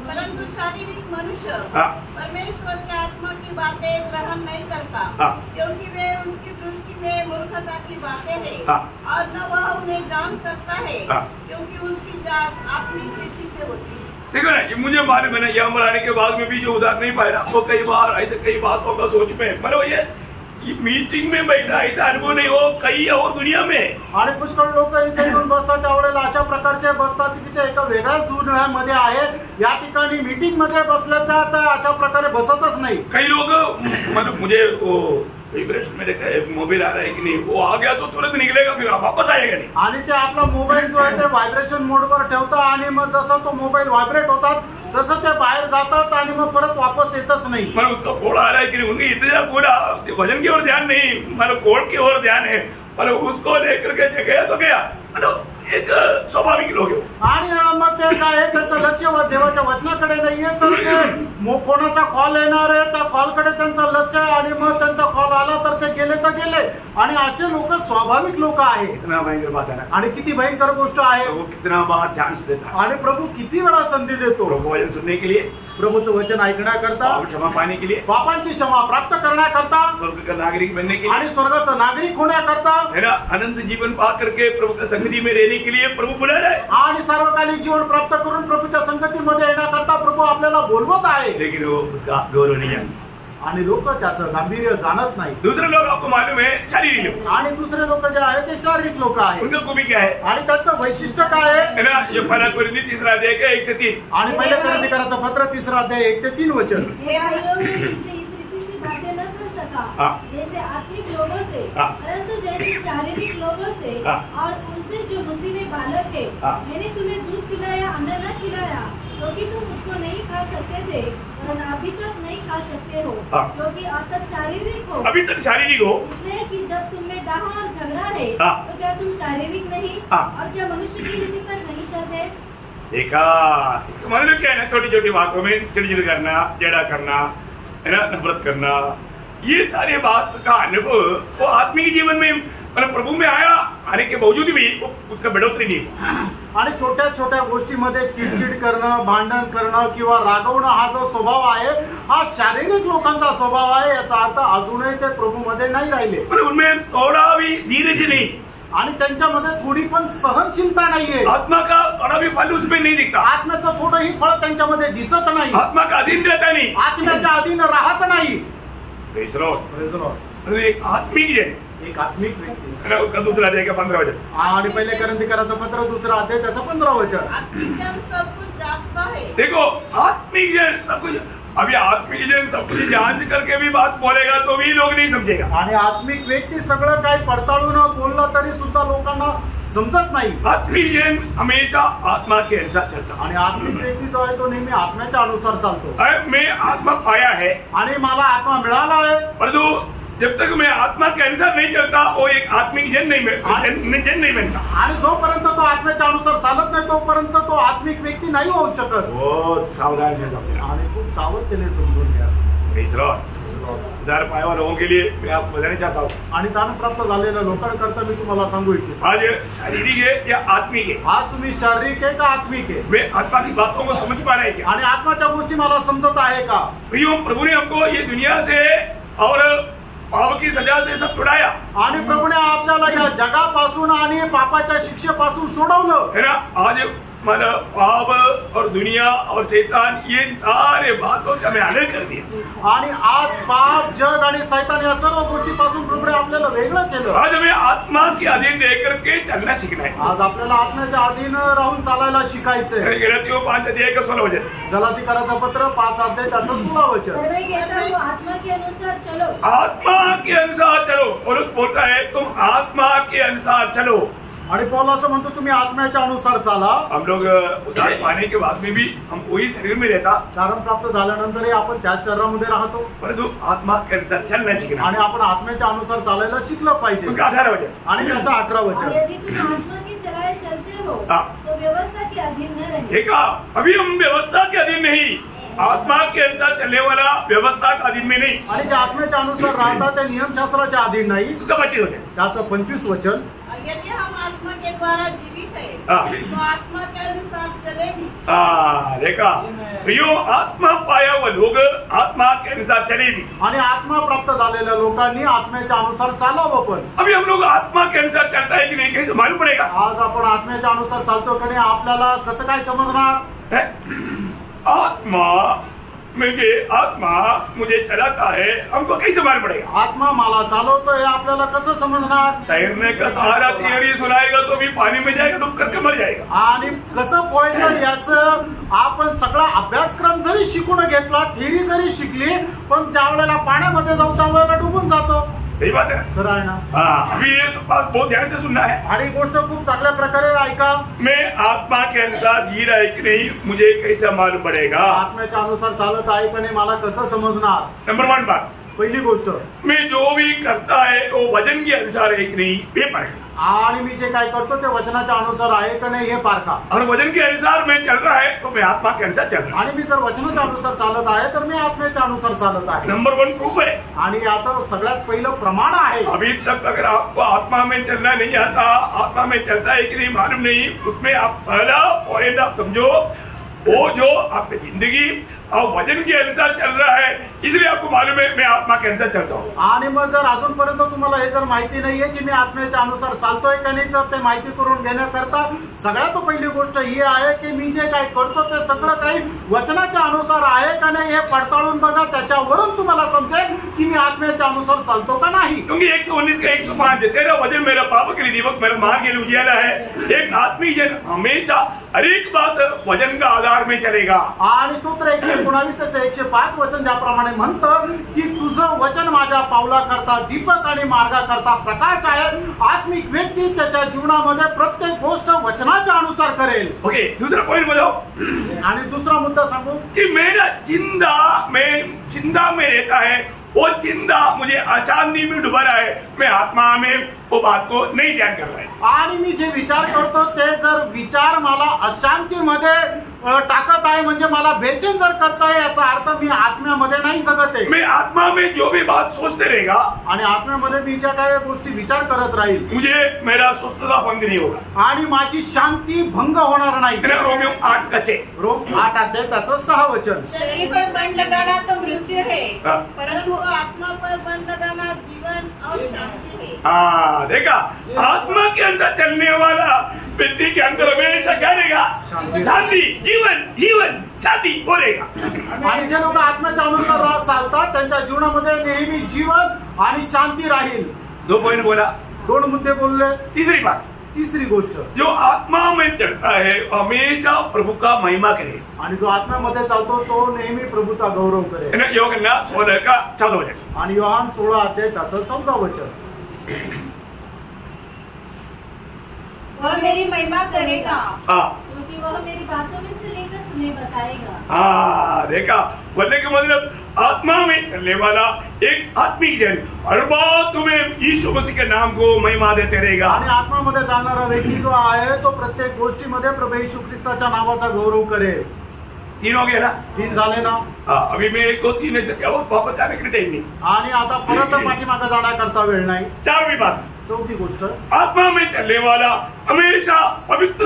परंतु शारीरिक मनुष्य हाँ। परमेश्वर के आत्मा की बातें ग्रहण नहीं करता, हाँ। क्योंकि वे उसकी दृष्टि में मूर्खता की बातें हैं, हाँ। और न वह उन्हें जान सकता है, हाँ। क्योंकि उसकी जांच आत्मिक रीति से होती है। देखो ना, ये मुझे मालूम है ना, यहाँ पर आने के बाद में भी जो उधार नहीं पाया वो कई बार ऐसे कई बातों का सोच में मतलब ये मीटिंग में बैठा ऐसा अनुभव नाही हो काही और दुनिया में। आणि पुष्कळ लोक इथे येऊन बसतात त्यावेळेला अशा प्रकारचे बसतात की ते एका वेगळ्याच दुनियामध्ये आहे। या ठिकाणी मीटिंग मध्ये बसल्याचा तर अशा प्रकारे बसतच नाही। कई लोग मतलब मुझे वो वाइब्रेशन में देखा है, मोबाइल आ रहा है कि नहीं, वो आ गया तो तुरंत निकलेगा फिर वापस आएगा नहीं। आणि ते आपला मोबाईल जो आहे ते व्हायब्रेशन मोडवर ठेवतात आणि मग जसं तो मोबाईल व्हायब्रेट होतात तसं ते बाहेर जातात आणि मग परत वापस येतच नाही। मतलब उसका कोड आ रहा है कि नहीं, उनकी इतना कोड वजन की ओर ध्यान नहीं, मतलब कोड की ओर ध्यान है, मतलब उसको लेकर के गया तो गया, मतलब एक स्वाभाविक लोग है। आणि मग ते काय आहे, त्यांचं लक्ष देवाच्या वचनाकडे नाहीये, तर ते कोणाचा कॉल येणार आहे त्या कॉलकडे त्यांचं लक्ष आहे आणि मग त्यांचा कॉल आला तर ते गेले तर गेले। आणि असे लोक स्वाभाविक लोक आहेत। कितना भयंकर बात है ना, आणि किती भयंकर गोष्ट आहे। वो कितना बार चांस देता है, आणि प्रभू किती वेळा संधी देतो प्रभु वचन सुनने के लिए, प्रभूचं वचन ऐकण्याकरता, पाप क्षमा पाने के लिए, पापांची क्षमा प्राप्त करण्याकरता स्वर्ग का नागरिक बनने के लिए, आणि स्वर्गाचं नागरिक होण्याकरता, है ना, अनंत जीवन पा करके प्रभु का संगति में रहने के लिए प्रभु बुला रहा है। आणि सार्वकालिक जीवन प्राप्त करून प्रभूच्या संगतीमध्ये येण्याकरता प्रभू आपल्याला बोलवत आहे। लेकिन वो उसका गौरव नहीं जानते। आणि लोक त्याचं गांभीर्य जाणत नाही। दूसरे लोग आपको मालूम है शारीरिक लोग, आणि दुसरे लोक जे आहेत ते शारीरिक लोक आहेत। उनका खूबी क्या है आणि त्याचं वैशिष्ट्य काय आहे, है ना, ये पहला कुरिन्थी 3 अध्याय का 1 से 3। आणि पहिले कोरिन्थीकराचं पत्र 3 अध्याय 1 ते 3 वचन। हे भाइयों, मैं तुमसे इस रीति से बातें न कर सका हाँ। जैसे आत्मिक लोगों से, हाँ। परंतु जैसे शारीरिक लोगों से, हाँ। और उनसे जो मसीह में बालक है। हाँ। मैंने तुम्हें दूध पिलाया, अन्न न खिलाया, क्योंकि तुम उसको नहीं खा सकते थे और अभी तक नहीं खा सकते हो, हाँ। क्योंकि अब तक शारीरिक हो, अभी तक शारीरिक हो, इसलिए कि जब तुम में डाह और झगड़ा है, हाँ। तो क्या तुम शारीरिक नहीं, हाँ। और क्या मनुष्य की रीति पर नहीं चलते। देखा, इसका मतलब क्या है ना, छोटी छोटी बातों में चिड़चिड़ करना, टेढ़ा करना, है ना, नफरत करना, ये सारी बात का अनुभव वो आत्मिक जीवन में मतलब प्रभु में आने के बावजूद भी उसका बढ़ोतरी नहीं। आणि छोट्या छोट्या गोष्टीमध्ये चिडचिड करणं, भांडण करणं किंवा रागवणं हा जो स्वभाव आहे हा शारीरिक लोकांचा स्वभाव आहे। याचा अर्थ अजूनही ते प्रभूमध्ये नाही राहिले, मतलब उनमें थोड़ा भी धीरज नहीं, आणि त्यांच्यामध्ये थोडी पण सहनशीलता नाहीये। आत्मा का थोड़ा भी फल उसमें नहीं दिखता, आत्म्याचं थोडंही फळ त्यांच्यामध्ये दिसत नाही, आत्मा का अधीन रहता नहीं, आत्म्याच्या अधीन राहत नाही। Praise the Lord। एक आत्मिक जन, एक आत्मिक व्यक्ती, है ना, उसका दूसरा अध्याय का 15 वचन। आणि पहिले कोरिन्थीकराचं पत्र 2 अध्याय त्याचं 15 वचन। आत्मिक जन सब कुछ जांचता है। देखो, आत्मिक जन सब कुछ, अभी आत्मिक जन सब कुछ जांच करके भी बात बोलेगा तो भी लोग नहीं समझेगा। आणि आत्मिक व्यक्ती सगळं काही पडताळून बोलला तरी सुद्धा लोकांना समजत नाही। आत्मिक जन हमेशा आत्मा के अनुसार चलता, आणि आत्मिक व्यक्ती जो आहे तो नेहमी आत्म्याच्या अनुसार चालतो। मैं आत्मा पाया है, आणि मला आत्मा मिळाला आहे, परंतु जब तक मैं आत्मा के अनुसार नहीं चलता वो एक आत्मिक जन नहीं बनता। आणि जोपर्यंत तो आत्म्याच्या अनुसार चालत नाही तोपर्यंत तो आत्मिक व्यक्ती नाही होऊ शकत। बहुत सावधान से समझना। आणि खूप सावधतेने समजून घ्या। Praise the Lord। उधार पाया हुआ लोगों के लिए मैं आपको बताना चाहता हूँ, आणि दान प्राप्त झालेल्या लोकांकरता मी तुम्हाला सांगू इच्छितो, आज शारीरिक है या आत्मिक है, आज तुम्ही शारीरिक आहे का आत्मिक आहे, वे आत्मा की बातों को समझ पा रहे हैं क्या? आणि आत्माच्या गोष्टी मला समजत आहे का। प्रभु ने हमको ये दुनिया से और पाप की सजा से सब छुड़ाया, आणि प्रभूने आपल्याला या जगापासून आणि पापाच्या शिक्षेपासून सोडवलं, है ना। आज मतलब पाप और दुनिया और शैतान ये सारे बातों से हमें अलग कर दिया। आणि आज पाप, जग आणि शैतान या सर्व गोष्टीपासून प्रभूने आपल्याला वेगळं केलं। आज हमें आत्मा के अधीन रह करके चलना सीखना है। आज आपल्याला आत्म्याच्या अधीन राहून चालायला शिकायचंय। गलातियों 5 अध्याय का 16 वचन। गलातीकराचं पत्र 5 अध्याय त्याचं 16 वचन। पर मैं कहता हूँ, आत्मा के अनुसार चलो। आत्मा के अनुसार चलो। पौलुस बोलता है तुम आत्मा के अनुसार चलो। आणि पौल असं म्हणतो तुम्ही आत्म्याच्या अनुसार चाला। हम लोग उद्धार पाने के बाद में भी हम वही शरीर में रहता, कारण प्राप्त झाल्यानंतरही आपण त्याच शरीरामध्ये राहतो, परंतु आत्मा के अनुसार चलना सीखना। आणि आपण आत्म्याच्या अनुसार चालायला शिकलं पाहिजे। उसका 18 वचन आणि त्याचं 18 और वचन। यदि तुम आत्मा के चलाए चलते हो हाँ। तो व्यवस्था के अधीन न रहे। देखा, अभी हम व्यवस्था के अधीन नहीं, आत्मा के अनुसार चलने वाला व्यवस्था का अधीन में नहीं, आणि जे आत्म्याच्या अनुसार राहतात ते नियमशास्त्राच्या अधीन नाही. उसका 25 होते. त्याचं 25 वचन, यदि हम आत्मा के द्वारा जीवित है हाँ. तो आत्मा के अनुसार चले भी. देखा प्रियो, आत्मा पाया हुआ लोग आत्मा के अनुसार चले भी. आणि आत्मा प्राप्त झालेल्या लोकांनी आत्म्याच्या अनुसार चालावं. पण अभी हम लोग आत्मा के अनुसार चलता है कि नहीं, कैसे मालूम पड़ेगा? आज आपण आत्म्याच्या अनुसार चालतो की नाही आपल्याला कसं काय समजणार? आत्मा मुझे चलाता है, हमको कैसे मालूम पड़ेगा? आत्मा मला चालवतो हे आपल्याला कसं समजणार? तैरने का सहारा थियरी सुनाएगा तो भी पानी में जाएगा, डूब करके मर जाएगा. आणि कसं पोहायचं याचं आपण सगळा अभ्यासक्रम जरी शिकून घेतला, थिअरी जरी शिकली, पण ज्या वेळेला पाण्यामध्ये जाऊ त्यावेळेला डुबून जातो. सही बात है. खरं आहे ना? अभी ये बात बहुत ध्यान से सुनना है. आणि गोष्ट खूप चांगल्या प्रकारे ऐका. मैं आत्मा के अनुसार जी रहा है कि नहीं, मुझे कैसे मालूम पड़ेगा? आत्म्याच्या अनुसार चालत आहे का नाही मला कसं समजणार? नंबर 1 बात, पहिली गोष्ट, मैं जो भी करता है वो वजन के अनुसार है कि नहीं, ये परखना. आणि मी जे काय करतो ते वचनाच्या अनुसार आहे का नाही हे पारखा. और वजन के अनुसार मैं चल रहा है तो मैं आत्मा के अनुसार चल रहा हूं. आणि मी जर वचनाच्या अनुसार चालत आहे तर मी आत्म्याच्या अनुसार चालत आहे. नंबर 1 प्रूफ है. आणि याचं सगळ्यात पहिलं प्रमाण आहे. अभी तक अगर आपको आत्मा में चलना नहीं आता, आत्मा में चलता है कि नहीं मालूम नहीं, उसमें आप पहला पॉइंट आप समझो, वो जो आपकी जिंदगी और वजन के अनुसार चल रहा है, इसलिए आपको मालूम है मैं आत्मा के अनुसार चलता हूँ. आणि मग जर अजूनपर्यंत तुम्हाला हे जर माहिती नाहीये की मी आत्म्याच्या अनुसार चालतोय का नाही, तर ते माहिती करून घेण्याकरता सगळ्यात पहिली गोष्ट ही आहे की मी जे काय करतो ते सगळं काही वचनाच्या अनुसार आहे का नाही हे पडताळून बघा. त्याच्यावरून तुम्हाला समजेल की मी आत्म्याच्या अनुसार चालतो का नाही. क्योंकि 119 का 105 है, तेरा वजन मेरा पाप के लिए दीपक, मेरा मार्ग के लिए उजियारा है. एक आत्मी जन हमेशा हर एक बात वजन का आधार में चलेगा. आणि सूत्र 119 त्याचं 105 वचन ज्याप्रमाणे म्हणतं की तुझं वचन माझ्या पावला करता दीपक आणि मार्गा करता प्रकाश आहे. आत्मिक व्यक्ती त्याच्या जीवनामध्ये प्रत्येक गोष्ट वचनाच्या अनुसार करेल. ओके, दूसरा पॉइंट बताओ. आणि दुसरा मुद्दा सांगू कि मेरा जिंदा में रहता है, वो जिंदा मुझे अशांति में डुबा रहा है, मैं आत्मा में वो बात को नहीं ध्यान कर रहा है. आणि मी जे विचार करतो ते जर विचार मला अशांतीमध्ये टाकत आहे, म्हणजे मला बेचैन जर करताय, याचा अर्थ मी आत्म्यामध्ये नाही जगत आहे. मैं आत्मा में जो भी बात सोचते रहेगा, आणि आत्म्यामध्ये मी ज्या काही गोष्टी विचार करत राहील, मुझे मेरा स्वस्थता भंग नहीं होगा आणि माझी शांती भंग होणार नाही. रोमियो 8 का 6. रोम 8 अध्याय त्याचं 6 वचन. शरीर पर बंद लगाना तो मृत्यु है, हाँ. परंतु आत्मा पर बंद लगाना जीवन और शांति है. हाँ, देखा, आत्मा के अंदर चलने वाला व्यक्ति के अंदर हमेशा क्या रहेगा? शांति, जीवन जीवन शांति बोलेगा. आणि जे लोक आत्म्याच्या अनुसार चालतात त्यांच्या जीवनामध्ये नेहमी जीवन आणि शांती राहील. 2 पॉइंट बोला, 2 मुद्दे बोलले. तीसरी बात, तिसरी गोष्ट, जो आत्मा में चलता है हमेशा प्रभु का महिमा करे. आणि जो आत्म्यामध्ये चालतो तो नेहमी प्रभूचा गौरव करेल. योगन्ना 16 का 14 वचन. आणि योहान 16 अध्याय त्याचं 14 वचन. वह मेरी महिमा करेगा, क्योंकि वह मेरी बातों में से लेकर तुम्हें बताएगा. हाँ, देखा, बोलने का मतलब आत्मा में चलने वाला एक आत्मिक जन हर बात तुम्हें यीशु मसीह के नाम को महिमा देते रहेगा. आणि आत्मामध्ये चालणारा व्यक्ती जो आहे तो प्रत्येक गोष्टीमध्ये प्रभू येशू ख्रिस्ताच्या नावाचा गौरव करेल. 3 हो गया ना? 3 झाले ना? अभी मैं 1 2 3 ऐसे क्या वापस जाने के लिए टाइम नहीं. आणि आता परत पाठीमागे जाण्याकरता वेळ नाही. 4वीं बात, चौथी गोष्ट, आत्मा में चलने वाला हमेशा पवित्र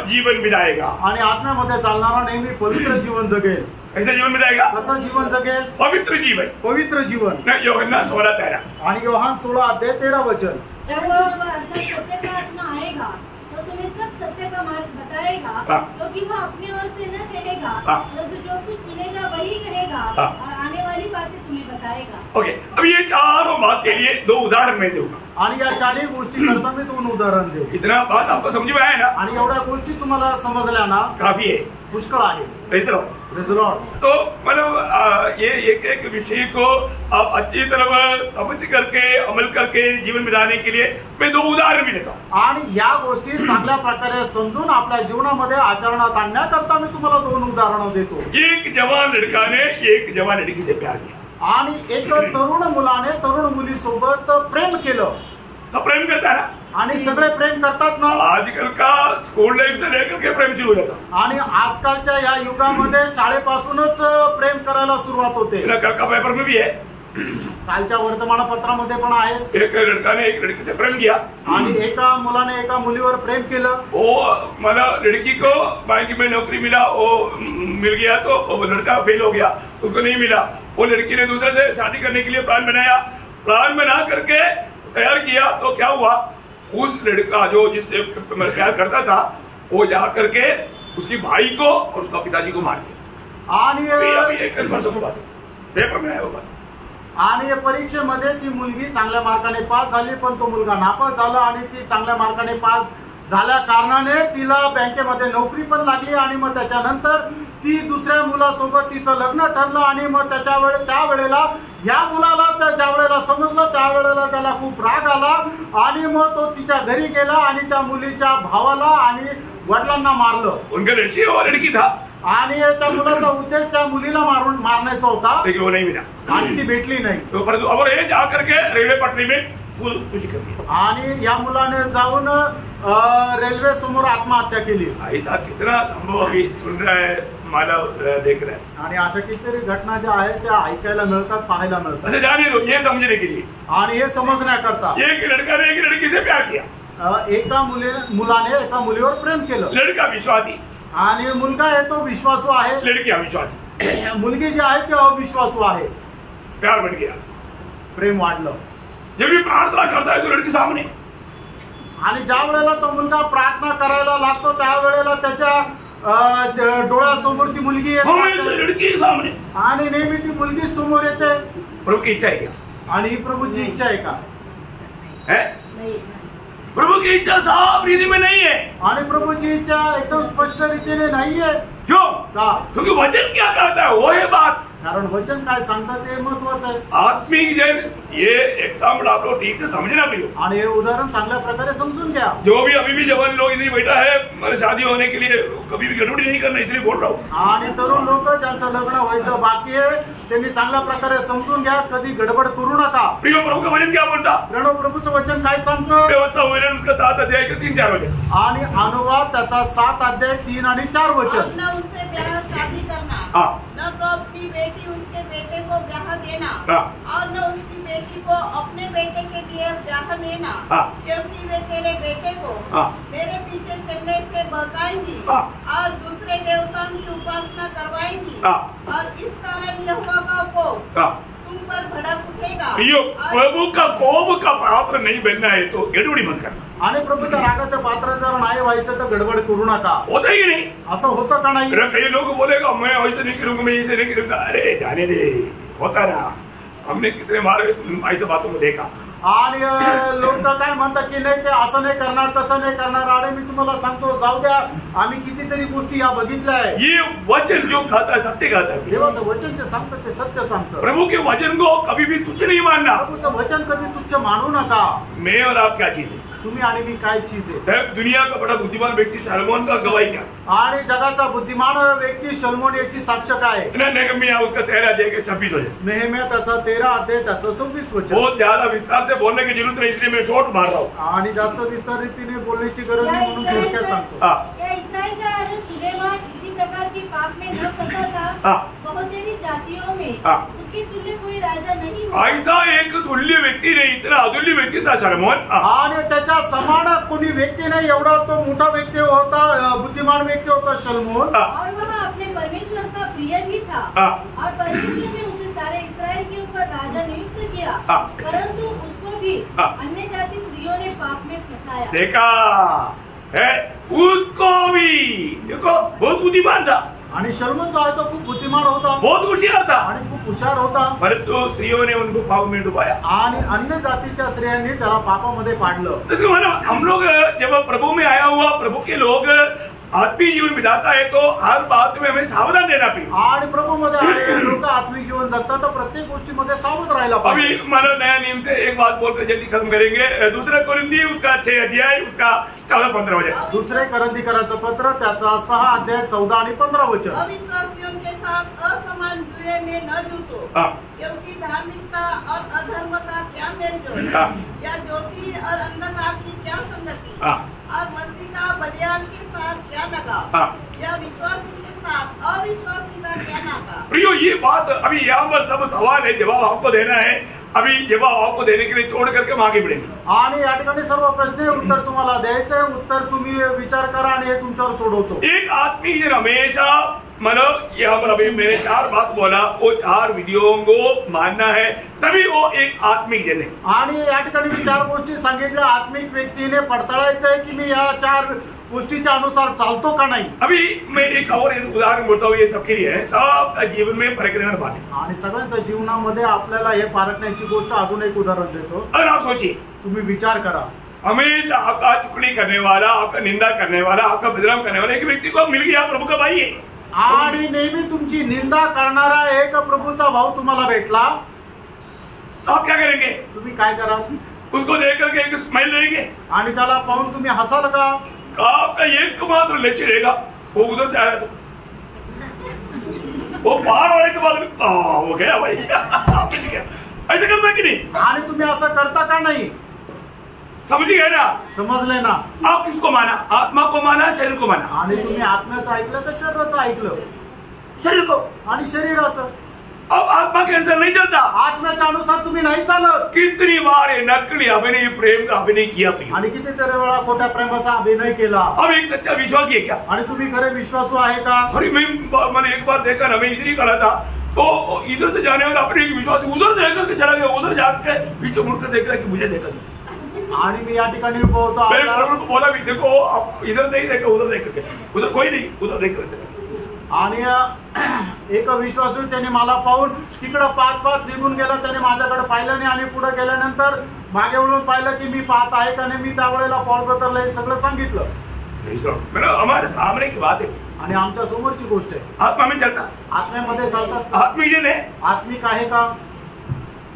जीवन बिताएगा. आणि आत्म्यामध्ये चालणारा नेहमी पवित्र जीवन जगेल. कैसे जीवन बिताएगा? कसं जीवन जगेल? पवित्र जीवन. पवित्र जीवन. योहन्ना 16:13. आणि योहान 16 अध्याय 13 वचन. जब वह अर्थात सत्य का आत्मा आएगा तो तुम्हें सब सत्य का मार्ग बताएगा, क्योंकि वह अपने ओर से न कहेगा, परंतु जो कुछ सुनेगा वही कहेगा और आने वाली बातें तुम्हें बताएगा. ओके, अब ये चारों बात के लिए 2 उदाहरण मैं दूंगा. आणि या 4 गोष्टी करता मी 2 उदाहरण देऊ. इतना बात आपको समझ में आया ना? आणि एवढ्या गोष्टी तुम्हाला समजल्या ना? काफी है, पुष्कळ आहे. Praise Lord. तो मतलब ये एक विषय को आप अच्छी तरह समझ करके अमल करके जीवन बिताने के लिए मैं 2 उदाहरण भी देता हूँ. आणि या गोष्टी चांगल्या प्रकारे समजून आपल्या जीवनामध्ये आचरणात आणण्याकरता मी तुम्हाला 2 उदाहरणं देतो. एक जवान लड़का ने एक जवान लड़की से प्यार किया. आणि एक तरुण मुलाने तरुण मुलीसोबत प्रेम केलं. सब प्रेम करता है ना? आणि सगळे प्रेम करतात ना। आजकल का स्कूल लाइफ से लेकर के प्रेम शुरू होता। आणि आजकालच्या या युगामध्ये शाळेपासूनच प्रेम करायला सुरुवात होते। का पेपर में भी है, कालच्या वर्तमानपत्रामध्ये पण आहे। एक लड़का ने एक लड़की से प्रेम किया आणि एका मुलाने एका मुलीवर प्रेम केलं। वो मतलब लड़की को बैंक में नौकरी मिला, वो मिल गया तो वो लड़का फेल हो गया, उसको नहीं मिला। वो लड़की ने दूसरे से शादी करने के लिए प्लान बनाया, प्लान बना करके तैयार किया तो क्या हुआ, उस लड़का जो जिससे प्यार करता था वो जा करके उसकी भाई को और उसका पिताजी को मार दिया। आणि एक वर्षों की बात है, पेपर में आया होगा। आणि परीक्षेमध्ये ती मुलगी चांगल्या मार्काने पास झाली, पण तो मुलगा नापास झाला। आणि ती चांगल्या मार्काने पास झाल्या कारणाने तिला बँकेमध्ये नोकरी पण लागली। आणि मग त्याच्यानंतर ती दुसऱ्या मुलासोबत तिचं लग्न ठरलं। आणि मग त्या वेळेला या मुलाला ज्या वेळेला समजलं त्यावेळेला त्याला खूप राग आला आणि मग तो तिच्या घरी गेला आणि त्या मुलीच्या भावाला आणि वडिलांना मारलं। उनका लड़की था आणि त्या मुलाचा उद्देश त्या मुलीला मारण्याचा होता, लेकिन वो नहीं मिला आणि ती भेटली नाही। तो परंतु अब ये जा करके रेलवे पटरी में खुशी कर दी। आणि या मुलाने जाऊन रेल्वे समोर आत्महत्या केली। ऐसा कितना संभव अभी सुन रहा है, मानव देख रहा है। आणि अशा कितीतरी घटना ज्या आहेत त्या ऐकायला मिळतात, पाहायला मिळतात। अच्छा जाने दो, ये समझने के लिए आणि हे समजण्याकरता एक लड़का ने एक लड़की से प्यार किया, एका मुलाने एका मुलीवर प्रेम केलं। लड़का विश्वासी आणि मुलगा आहे तो विश्वासू आहे, लड़की अविश्वासी। मुलगी जी आहे ती अविश्वासू आहे। प्यार बढ़ गया, प्रेम वाढलं। जब भी प्रार्थना करता है तो लड़की सामने, आणि ज्या वेळेला तो मुलगा प्रार्थना करायला लागतो त्यावेळेला त्याच्या डोळ्यासमोर ती मुलगी येते, लड़की सामने, आणि नेहमी ती मुलगी समोर येते। प्रभु की इच्छा है क्या? आणि ही प्रभूची इच्छा आहे का? है? प्रभु की इच्छा साफ रीति में नहीं है। आणि प्रभूची इच्छा एकदम स्पष्ट रीतीने नाहीये। क्यों? का? क्योंकि वचन क्या कहता है वो है बात। कारण वचन काय सांगतात ते महत्वाचं आहे। आत्मिक जन, ये एग्जाम्पल आप लोग ठीक से समझना भी हो। आणि हे उदाहरण चांगल्या प्रकारे समजून घ्या। जो भी अभी भी जवान लोग इधर बैठा है, मेरे शादी होने के लिए कभी भी गड़बड़ी नहीं करना, इसलिए बोल रहा हूँ। आणि तरुण लोक ज्यांचं लग्न व्हायचं बाकी आहे त्यांनी चांगल्या प्रकारे समजून घ्या, कधी गडबड करू नका। प्रिय प्रभु का वचन क्या बोलता? प्रणव प्रभूचं वचन काय सांगतं? व्यवस्था वगैरह उसका 7 अध्याय के 3-4 वचन। आणि अनुवाद त्याचा 7 अध्याय 3 आणि 4 वचन। न उससे ब्याह शादी करना, न तो अपनी बेटी उसके बेटे को ब्याह देना, और न उसकी बेटी को अपने बेटे के लिए ब्याह देना, क्योंकि वे तेरे बेटे को मेरे पीछे चलने से बहकाएंगी और दूसरे देवताओं की उपासना करवाएंगी, और इस कारण यहोवा का कोप तुम पर भड़क उठेगा। प्रभु का कोप का पात्र नहीं बनना है तो गड़बड़ी मत करना। आणि प्रभूच्या रागाचं पात्र जर नाही व्हायचं तर गडबड करू नका। होता ही नहीं, असं होतं का नाही? कई लोग बोलेगा मैं ऐसे नहीं करूंगा, मैं ऐसे नहीं करूंगा। अरे जाने दे, होता रहा, हमने कितने बार ऐसे बातों को देखा। आणि लोक काय म्हणतात की नाही ते असं नाही करणार, तसं नाही करणार। अरे मी तुम्हाला सांगतो, जाऊ द्या, आम्ही कितीतरी गोष्टी या बघितल्या आहे। ये वचन जो कहता है सत्य कहता है, देवाचं वचन जे सांगतं ते सत्य सांगतं। प्रभु के वचन को कभी भी तुच्छ नहीं मानना। प्रभूचं वचन कधी तुच्छ मानू नका। मैं और आप क्या चीज है? तुम्ही आणि मी काय चीज आहे? दुनिया का बड़ा बुद्धिमान व्यक्ति सलमोन का गवाही क्या? आणि जगाचा बुद्धिमान व्यक्ती सलमोन याची साक्ष काय? नेहमिया उसका 13 अध्याय के 26 वचन। नेहमिया त्याचा 13 अध्याय त्याचं 26 वचन। बहुत ज्यादा विस्तार से बोलने की जरूरत नहीं, इसलिए मैं शॉर्ट मार रहा हूँ। आणि जास्त विस्तार रीतीने बोलण्याची गरज नाही म्हणून थोडक्यात सांगतो। क्या इस्राएल का राजा सुलेमान इसी प्रकार के पाप में न फंसा था? बहुतेरी जातियों में उसके तुल्य कोई राजा नहीं हुआ। ऐसा एक तुल्य व्यक्ती नहीं, इतना अतुल्य व्यक्ती था सलमोन। आणि त्याच्या समान कोणी व्यक्ती नाही, एवढा तो मोठा व्यक्ती होता, बुद्धिमान व्यक्ती होता सलमोन। और वह अपने परमेश्वर का प्रिय भी था, और परमेश्वर ने उसे सारे इस्राएल के ऊपर राजा नियुक्त किया, परंतु उसको भी अन्य जाति स्त्रियों ने पाप में फंसाया। देखा है, उसको भी देखो बहुत बुद्धिमान था। आणि सलमोन जो आहे तो खूप बुद्धिमान होता, बहुत होशियार था, आणि खूप हुशार होता, परंतु स्त्रियों ने उनको पाप में डुबाया। आणि अन्य जातीच्या स्त्रियांनी त्याला पापामध्ये पाडलं। इसका मतलब हम लोग जब प्रभु में आया हुआ प्रभु के लोग आत्मिक जीवन बिताता है तो हर बात में हमें सावधान रहना चाहिए। आणि प्रभु मध्ये आलेले लोक आत्मिक जीवन जगतात तर प्रत्येक गोष्टीमध्ये सावध राहायला पाहिजे। अभी मानो नया नियम से एक बात बोलकर जल्दी खत्म करेंगे। दूसरा कोरिन्थी उसका 6 अध्याय उसका 14-15 वचन। दुसरे कोरिन्थीकराचं पत्र त्याचा 6 अध्याय 14 आणि 15 वचन। अविश्वासियों के साथ असमान अपन जुए में न जूतो, क्योंकि धार्मिकता और अधर्म का क्या मेलजोल, या ज्योति और अंधकार की क्या संगति, और मसीह का बलिदान के साथ क्या लगा, या विश्वासी के साथ अविश्वासी का क्या नाता। प्रियो, ये बात अभी यहाँ पर सब सवाल है, जवाब आपको देना है। अभी जवाब आपको देने के लिए छोड़ करके मागे बढ़ेंगे आणि या ठिकाणी सर्व प्रश्न उत्तर तुम्हाला द्यायचंय, उत्तर तुम्ही विचार करा आणि हे तुमच्यावर सोडवतो। एक आदमी जो हमेशा मतलब यहाँ पर अभी मैंने 4 बात बोला, वो 4 विधियों को मानना है, तभी वो एक आत्मिक जन है। आणि या ठिकाणी मी 4 गोष्टी सांगितल्या, आत्मिक व्यक्तीने पडताळायचं आहे की मी या 4 गोष्टीच्या अनुसार चालतो का नाही। अभी मैं एक और उदाहरण बोलता हूँ, ये सबके लिए है, सब जीवन में परखने बात है आणि सगळ्यांच्या जीवनामध्ये आपल्याला हे पारखण्याची गोष्ट अजून एक उदाहरण देतो। अगर आप सोचिए, तुम्ही विचार करा, हमेशा आपका चुगली करने वाला, आपका निंदा करने वाला, आपका बदनाम करने वाला एक व्यक्ति को मिल गया, प्रभु का भाई है, आणि नेहमी तुमची निंदा करणारा एक प्रभूचा भाऊ तुम्हाला भेटला, आप क्या करेंगे? तुम्ही काय कराल? उसको देख करके एक स्माइल देंगे आणि त्याला पाहून तुम्ही हसाल का? आपका एक मात्र लक्ष्य रहेगा, वो उधर से आया तो वो पार वाले के बाद हो गया भाई ऐसा करता कि नहीं? आणि तुम्ही असं करता का नाही? समझ गए ना? समजले ना? आप किसको माना? आत्मा को माना, शरीर को माना? आणि तुम्ही आत्म्याचं ऐकलं का शरीराचं ऐकलं? शरीर को। आणि शरीराचं। अब आत्मा के अनुसार नहीं चलता, आत्म्याच्या अनुसार तुम्ही नाही चालत। कितनी बार ये नकली अभिनय, प्रेम का अभिनय किया प्रिय, आणि कितीतरी वेळा खोट्या प्रेमाचा अभिनय केला। अब एक सच्चा विश्वासी है क्या? आणि तुम्ही खरे विश्वासू आहे का? अरे मैंने एक बार देखा ना, मैं इधर ही खड़ा था, तो इधर से जाने वाला अपने एक विश्वासी उधर देख करके चला गया, उधर जाके पीछे मुड़कर देख रहा कि मुझे देखा नहीं। आणि मी या ठिकाणी उभा होतो, मैंने प्रभु को बोला भी, देखो आप इधर नहीं देखा, उधर देख करके, उधर कोई नहीं, उधर देख करके चला। आणि एक विश्वासू त्याने मला पाहून तिकडं पाहत निघून गेला, त्याने माझ्याकडे पाहिलं नाही आणि पुढे गेल्यानंतर मागे वळून पाहिलं की मी पाहत आहे का नाही। मी त्यावेळेला पॉल ब्रदरला हे सगळं सांगितलं। हमारे सामने की बात है आणि आमच्या समोरची गोष्ट आहे। आत्मा में चलता, आत्म्यामध्ये चालतात, आत्मिक जन है, आत्मिक आहे का?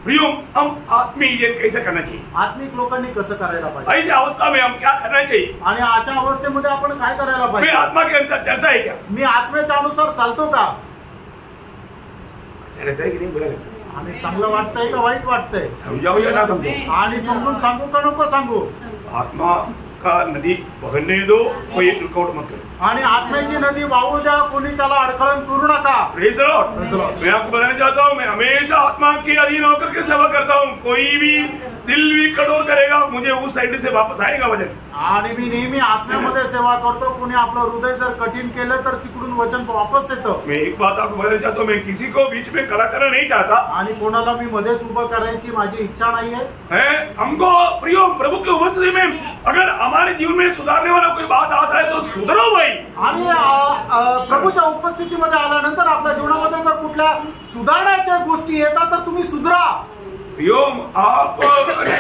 प्रियो, हम आत्मिक जन कैसे करना चाहिए? आत्मिक लोकांनी कसं करायला पाहिजे? ऐसी अवस्था में हम क्या करना चाहिए? आणि अशा अवस्थेमध्ये आपण काय करायला मैं पाहिजे? आत्मा के अनुसार चलता है क्या? मी आत्म्याच्या अनुसार चालतो का? अच्छा लगता है कि नहीं? बुरा लगता है? आणि चांगलं वाटतंय का वाईट वाटतंय? समझाओ या ना समझो? आणि समजून सांगू का नको सांगू? आत्मा का नदी बहने दो, कोई रुकावट मत करो। आणि आत्म्याची नदी वाहू द्या, कोणी त्याला अडखळण करू नका। Praise the Lord. मैं आपको बताना चाहता हूँ, मैं हमेशा आत्मा के अधीन होकर के सेवा करता हूँ। कोई भी दिल भी कठोर करेगा, मुझे उस साइड से वापस आएगा वचन। आणि मी नेहमी आत्म्यामध्ये सेवा करतो, कोणी आपलं हृदय जर कठीण केलं तर तिकडून वचन वापस येतं। मैं एक बात आपको बताना चाहता हूँ, मैं किसी को बीच में खड़ा करना नहीं चाहता, आणि कोणाला मी मध्येच उभं करायची माझी इच्छा नाहीये। हमको प्रियो प्रभु के उपस्थिति में अगर हमारे जीवन में सुधारने वाला कोई बात आता है तो सुधरो भाई। आणि प्रभूच्या उपस्थितीमध्ये आल्यानंतर आपल्या जीवनामध्ये जर कुठल्या सुधारण्याच्या गोष्टी येतात तर तुम्ही सुधरा। प्रियो, आप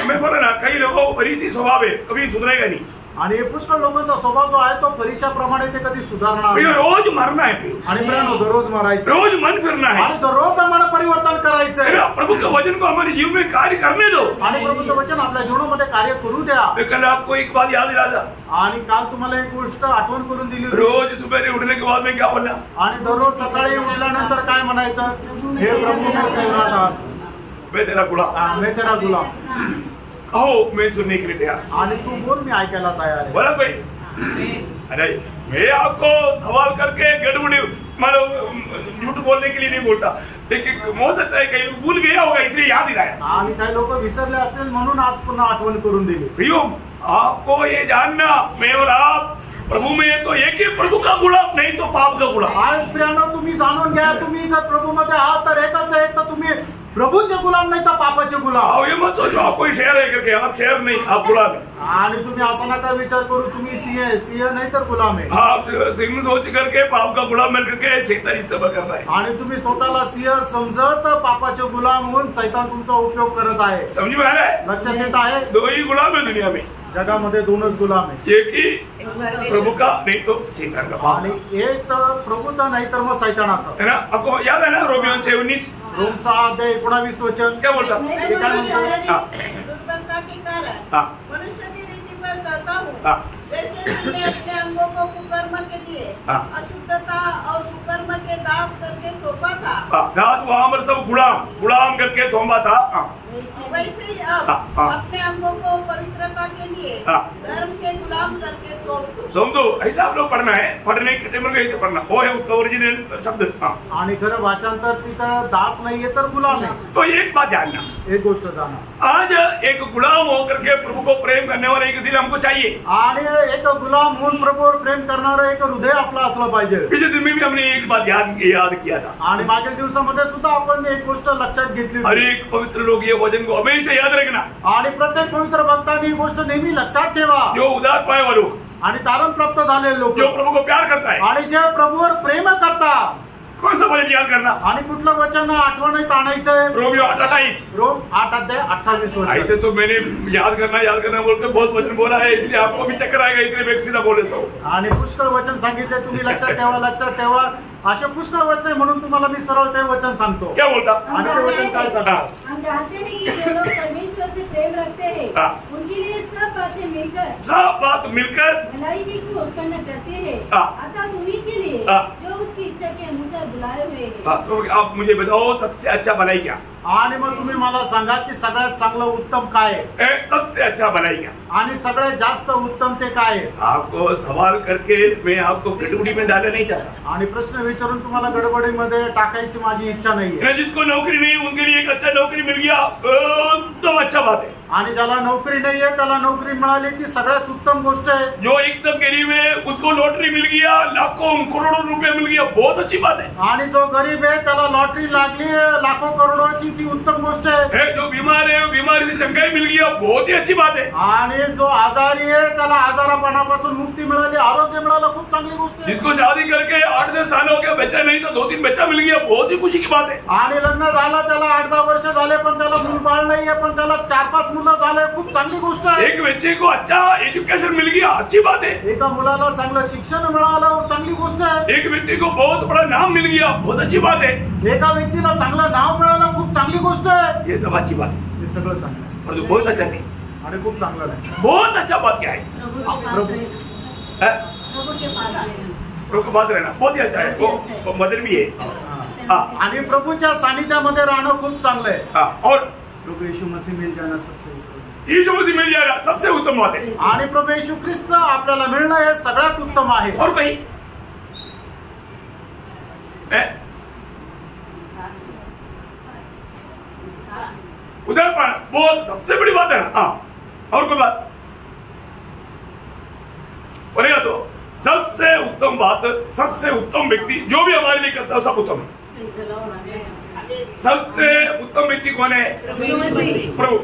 मैं बोला ना, कई लोगों को फरीसी स्वभाव है, कभी सुधरेगा नहीं। आणि पुष्कळ लोकांचा स्वभाव जो आहे तो फरीशाप्रमाणे ते कधी सुधारणार प्रियो, नाही। रोज मरना है प्रियो, आणि प्रियानो, दररोज मरायचं, रोज मन फिरना है, आणि दररोज आम्हाला परिवर्तन करायचंय। प्रभु के वचन को हमारे जीवन में कार्य करने दो। आणि प्रभूचं वचन आपल्या जीवनामध्ये कार्य करू द्या। मैं कल आपको एक बात याद दिला था, आणि काल तुम्हाला एक गोष्ट आठवण करून दिली होती। रोज सुबह उठने के बाद में क्या बोलना? आणि दररोज सकाळी उठल्यानंतर काय म्हणायचं? हे प्रभू मैं तेरा दास, मैं तेरा गुलाम, मैं तेरा गुलाम, कहो मैं सुनने के लिए तैयार। आणि तू बोल, मी ऐकायला तयार आहे। बोला भाई, अरे मैं आपको सवाल करके गड़बड़ी मतलब झूठ बोलने के लिए नहीं बोलता, लेकिन हो सकता है कहीं भूल गया होगा इसलिए याद दिलाया। आणि काही लोक विसरले असतील म्हणून आज पुन्हा आठवण करून दिली। प्रियो, आपको ये जानना, मैं और आप प्रभु में तो एक ही प्रभु का गुलाम, नहीं तो पाप का गुलाम। आणि प्रियानो, तुम्ही जाणून घ्या, तुम्ही जर प्रभू मध्ये आहात तर एकच आहे, तर तुम्ही प्रभूचे गुलाम नाही तर पापाचे गुलाम। ये मत सोचो आप कोई शेर है करके, आप शेर नहीं, आप गुलाम है। आणि तुम्ही असा नका विचार करू तुम्ही सिंह नाही तर गुलाम आहे। आप सिंह सोच करके पाप का गुलाम बन करके शैतानी सेवा कर रहा है। आणि तुम्ही स्वतःला सिंह समजत पापाचे गुलाम होऊन शैतान तुमचा उपयोग करत आहे। समझ में आ रहा है? लक्षात येत आहे? 2 ही गुलाम है दुनिया में, जगामध्ये 2च गुलाम आहे, एक ही प्रभु का, नहीं तो शैतान का। आणि एक तर प्रभूचा नाही तर मग शैतानाचा, है ना? आपको याद है ना रोमियो 6:19? रोम 6:19 वचन क्या बोलता? मैं तो मनुष्य दुर्बलता के कारण हाँ। मनुष्य की रीति पर कहता हूँ, जैसे तुमने अपने अंगों को कुकर्म के लिए अशुद्धता और कुकर्म के दास करके सौंपा था, दास वहाँ पर सब गुलाम करके सौंपा था, वैसे ही अब अपने अंगों को पवित्रता के लिए धर्म के गुलाम करके सौंप दो। ऐसा आप लोग पढ़ना है, पढ़ने के टाइम में ऐसे पढ़ना, वो है उसका ओरिजिनल शब्द। आणि खरं भाषांतर तिथं दास नाहीये तर गुलाम आहे। तो एक बात जानना, एक गोष्ट जाना, आज एक गुलाम होकर के प्रभु को प्रेम करने वाला एक दिल हमको चाहिए, आणि एक गुलाम होऊन प्रभूवर प्रेम करणारं एक हृदय आपलं असलं पाहिजे। पिछले दिन में भी हमने एक बात याद किया था, आणि मागील दिवसामध्ये सुद्धा आपण एक गोष्ट लक्षात घेतली। हर एक पवित्र लोग ये वचन को हमेशा याद रखना, आणि प्रत्येक पवित्र भक्तांनी ही गोष्ट नेहमी लक्षात ठेवा, जो उदार पाए वाले लोग, आणि तारण प्राप्त झालेले लोक, जो प्रभु को प्यार करता है, आणि जे प्रभूवर प्रेम करतात। कौन सा वचन याद करना? आणि कुठलं वचन आठवणीत आणायचंय? रोमियो 8:28, रोम 8:28 वचन। ऐसे तो मैंने याद करना बोलकर बहुत वचन बोला है, इसलिए आपको भी चक्कर आएगा, इसलिए मैं सीधा बोल देता हूँ। आणि पुष्कळ वचन सांगितले, तुम्ही लक्षात ठेवा असे पुष्कळ वचन आहे, म्हणून तुम्हाला मी सरळ ते वचन सांगतो। क्या बोलता? आणि ते वचन काय सांगतात? हम जानते हैं कि जो लोग परमेश्वर से प्रेम रखते हैं, उनके लिए सब बात मिलकर भलाई ही को उत्पन्न करती है, अर्थात उन्हीं के लिए जो उसकी इच्छा के अनुसार बुलाए हुए हैं। तो आप मुझे बताओ सबसे अच्छा भलाई क्या? आणि मग तुम्ही मला सांगा की सगळ्यात चांगलं उत्तम काय आहे? सबसे अच्छा भलाई क्या? आणि सगळ्यात जास्त उत्तम ते काय आहे? आपको सवाल करके मैं आपको गड़बड़ी में डालना नहीं चाहता, आणि प्रश्न विचारून तुम्हाला गडबडीमध्ये टाकायची माझी इच्छा नाहीये। जिसको नौकरी नहीं उनके लिए एक अच्छा नौकरी मिल गया तो अच्छा बात है, आणि ज्याला नोकरी नाहीये त्याला नोकरी मिळाली ती सगळ्यात उत्तम गोष्ट आहे। जो एकदम गरीब है उसको लॉटरी मिल गया, लाखों करोड़ों रुपए मिल गया, बहुत अच्छी बात है। आणि जो गरीब आहे त्याला लॉटरी लागली लाखो करोडोची ती उत्तम गोष्ट आहे। जो बीमार है बीमारी से चंगाई मिल गया, बहुत ही अच्छी बात है। आणि जो आजारी आहे त्याला आजारापणापासून मुक्ती मिळाली, आरोग्य मिळालं, खूप चांगली गोष्ट आहे। जिसको शादी करके 8-10 साल हो गया, बच्चा नहीं तो 2-3 बच्चा मिल गया, बहुत ही खुशी की बात है। आणि लग्न झालं त्याला 8-10 वर्ष झाले पण त्याला मूल बाळ नाहीये, पण त्याला 4-5 मुलं झाले, खूप चांगली गोष्ट आहे। एक बच्चे को अच्छा एजुकेशन मिल गया, अच्छी बात है। एका मुलाला चांगलं शिक्षण मिळालं, चांगली गोष्ट आहे। एक व्यक्ति को बहुत बड़ा नाम मिल गया, बहुत अच्छी बात है। एका व्यक्तीला चांगलं नाव मिळालं, खूप चांगली गोष्ट आहे। ये सब अच्छी बात है, हे सगळं चांगलं आहे, और बहुत अच्छा नहीं, आणि खूप चांगलं नाही। बहुत अच्छा बात क्या है? प्रभु के पास रहना बहुत ही अच्छा है, वो मदर भी है। आणि प्रभूच्या सानिध्यामध्ये राहणं खूप चांगलं आहे। और प्रभू यीशु मसीह मिल जाना सबसे उत्तम, यीशु मसीह मिल जाएगा सबसे उत्तम बात है। आणि प्रभू येशू ख्रिस्त आपल्याला मिळणं हे सगळ्यात उत्तम आहे। और कहीं उधर पर वो सबसे बड़ी बात है ना। और कोई बात बोलेगा तो सबसे उत्तम बात, सबसे उत्तम व्यक्ति जो भी हमारे लिए करता है सब उत्तम है। सबसे उत्तम व्यक्ति कौन है? प्रभु।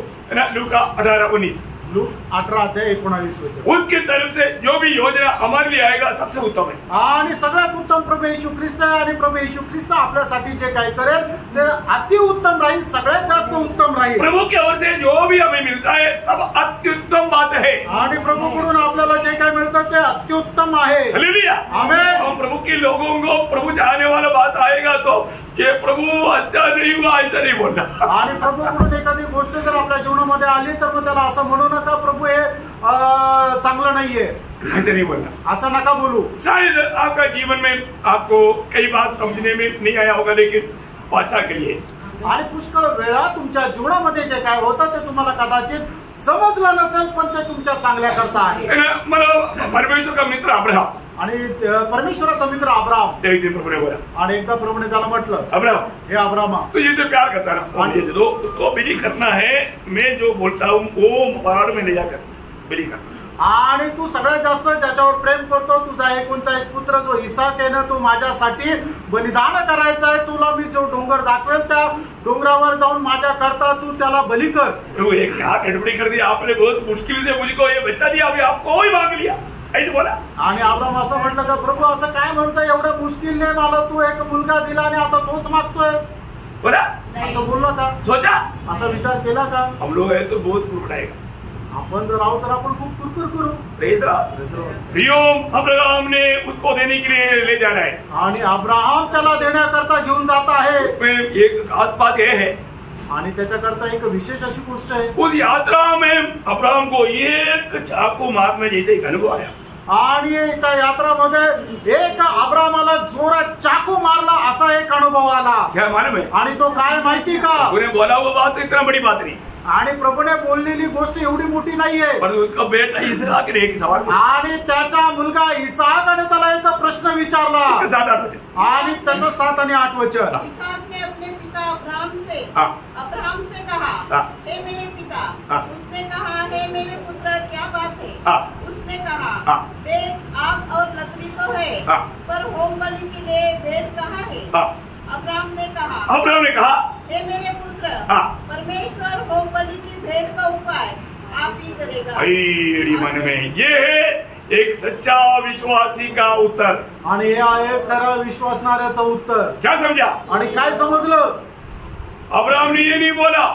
लूका 18:19, लूक 18:19 वचन। उसकी तरफ से जो भी योजना हमारे लिए आएगा सबसे उत्तम है। आणि सगळ्यात उत्तम प्रभू येशू ख्रिस्त आहे, आणि प्रभू येशू ख्रिस्त आपल्यासाठी जे काही करेल ते अति उत्तम राहील, सगळ्यात जास्त उत्तम राहील। प्रभु की ओर से जो भी हमें मिलता है सब अत्युत्तम बात है। आणि प्रभूकडून आपल्याला जे काही मिळतं ते अत्युत्तम आहे। हालेलुया, आमेन। हम प्रभु के लोगों को प्रभु चाहने वाला बात आएगा तो ये प्रभु अच्छा नहीं हुआ ऐसा नहीं बोलना। आणि प्रभूकडून एखादी गोष्ट जर आपल्या जीवनामध्ये आली तर मग त्याला असं म्हणू नका प्रभू हे चांगलं नाहीये, ऐसा नहीं बोलना। असं नका बोलू। शायद आपका जीवन में आपको कई बात समझने में नहीं आया होगा, लेकिन अच्छा के लिए। आणि पुष्कळ वेळा तुमच्या जीवनामध्ये जे काय होतं ते तुम्हाला कदाचित समजलं नसेल, पण ते तुमच्या चांगल्या करता आहे। मतलब परमेश्वर का मित्र अब्राहम, आणि परमेश्वराचा मित्र अब्राहम, एक दिन प्रभु ने बोला, आणि एकदा प्रभूने त्याला म्हटलं, अब्राहम हे अब्राहमा तू जिससे प्यार करता है ना मुझे दे दो, उसको बिली करना है, मैं जो बोलता हूँ वो पहाड़ में ले जाकर बिली करना। आणि तू सगळ्यात जास्त ज्याच्यावर प्रेम करतो तुझा एकुलता एक पुत्र जो इसाक आहे ना, तो माझ्यासाठी बलिदान करायचा आहे, तुला मी जो डोंगर दाखवेल त्या डोंगरावर जाऊन माझ्या करता तू त्याला बली कर। प्रभु ये क्या गड़बड़ी कर दी आपने, बहुत मुश्किल से मुझको ये बच्चा दिया, अभी आपको ही मांग लिया, ऐसे बोला। आणि अब्राहम असं म्हटलं का प्रभू असं काय म्हणतं, एवढं मुश्किलने मला तू एक मुलगा दिला आणि आता तोच मागतोय, बोला असं बोलला का? सोचा, असा विचार केला का? हम लोग है तो बहुत कुड़कुड़ाएगा, आपण जर आहोत तर आपण खूप कुरकुर करू। अब्राहम ने उसको देने के लिए ले जा रहा है, आणि अब्राहम त्याला देण्याकरता घेऊन जात आहे। उसमें एक खास बात यह है आणि त्याच्याकरता एक विशेष अशी गोष्ट आहे, उस यात्रा में अब्राहम को एक चाकू मारने जैसे एक अनुभव आया. आणि त्या यात्रामध्ये एक अब्रामाला जोरात चाकू मारला असा एक अनुभव आला. क्या मालूम है? आणि तो काय माहिती का? उन्हें बोला वो बात तो इतना बड़ी बात नहीं, आणि प्रभूने बोललेली गोष्ट एवढी मोठी नाहीये. पर उसका बेटा इसहाक ने एक सवाल पूछा. आणि त्याचा मुलगा इसहाकाने त्याला एक प्रश्न विचारला. उसके साथ आठ बजे. आणि त्याचं 7 आणि 8 वचन. इसहाक ने अपने पिता हाँ. अब्राहम से कहा, हाँ. हे मेरे पिता. हाँ. उसने कहा, हे मेरे पुत्र, क्या बात है? हाँ. उसने कहा, हाँ. देख, आग और लकड़ी तो है, हाँ. पर होम बलि के लिए भेंट कहाँ है? हाँ. अब्राहम ने कहा, हे मेरे पुत्र, हाँ. परमेश्वर होम बलि की भेंट का उपाय आप ही करेगा. मन में ये है एक सच्चा विश्वासी का उत्तर. आणि हे आहे खरं विश्वासणाऱ्याचं उत्तर. क्या समझा? आणि काय समजलं? अब्राहम ने ये नहीं बोला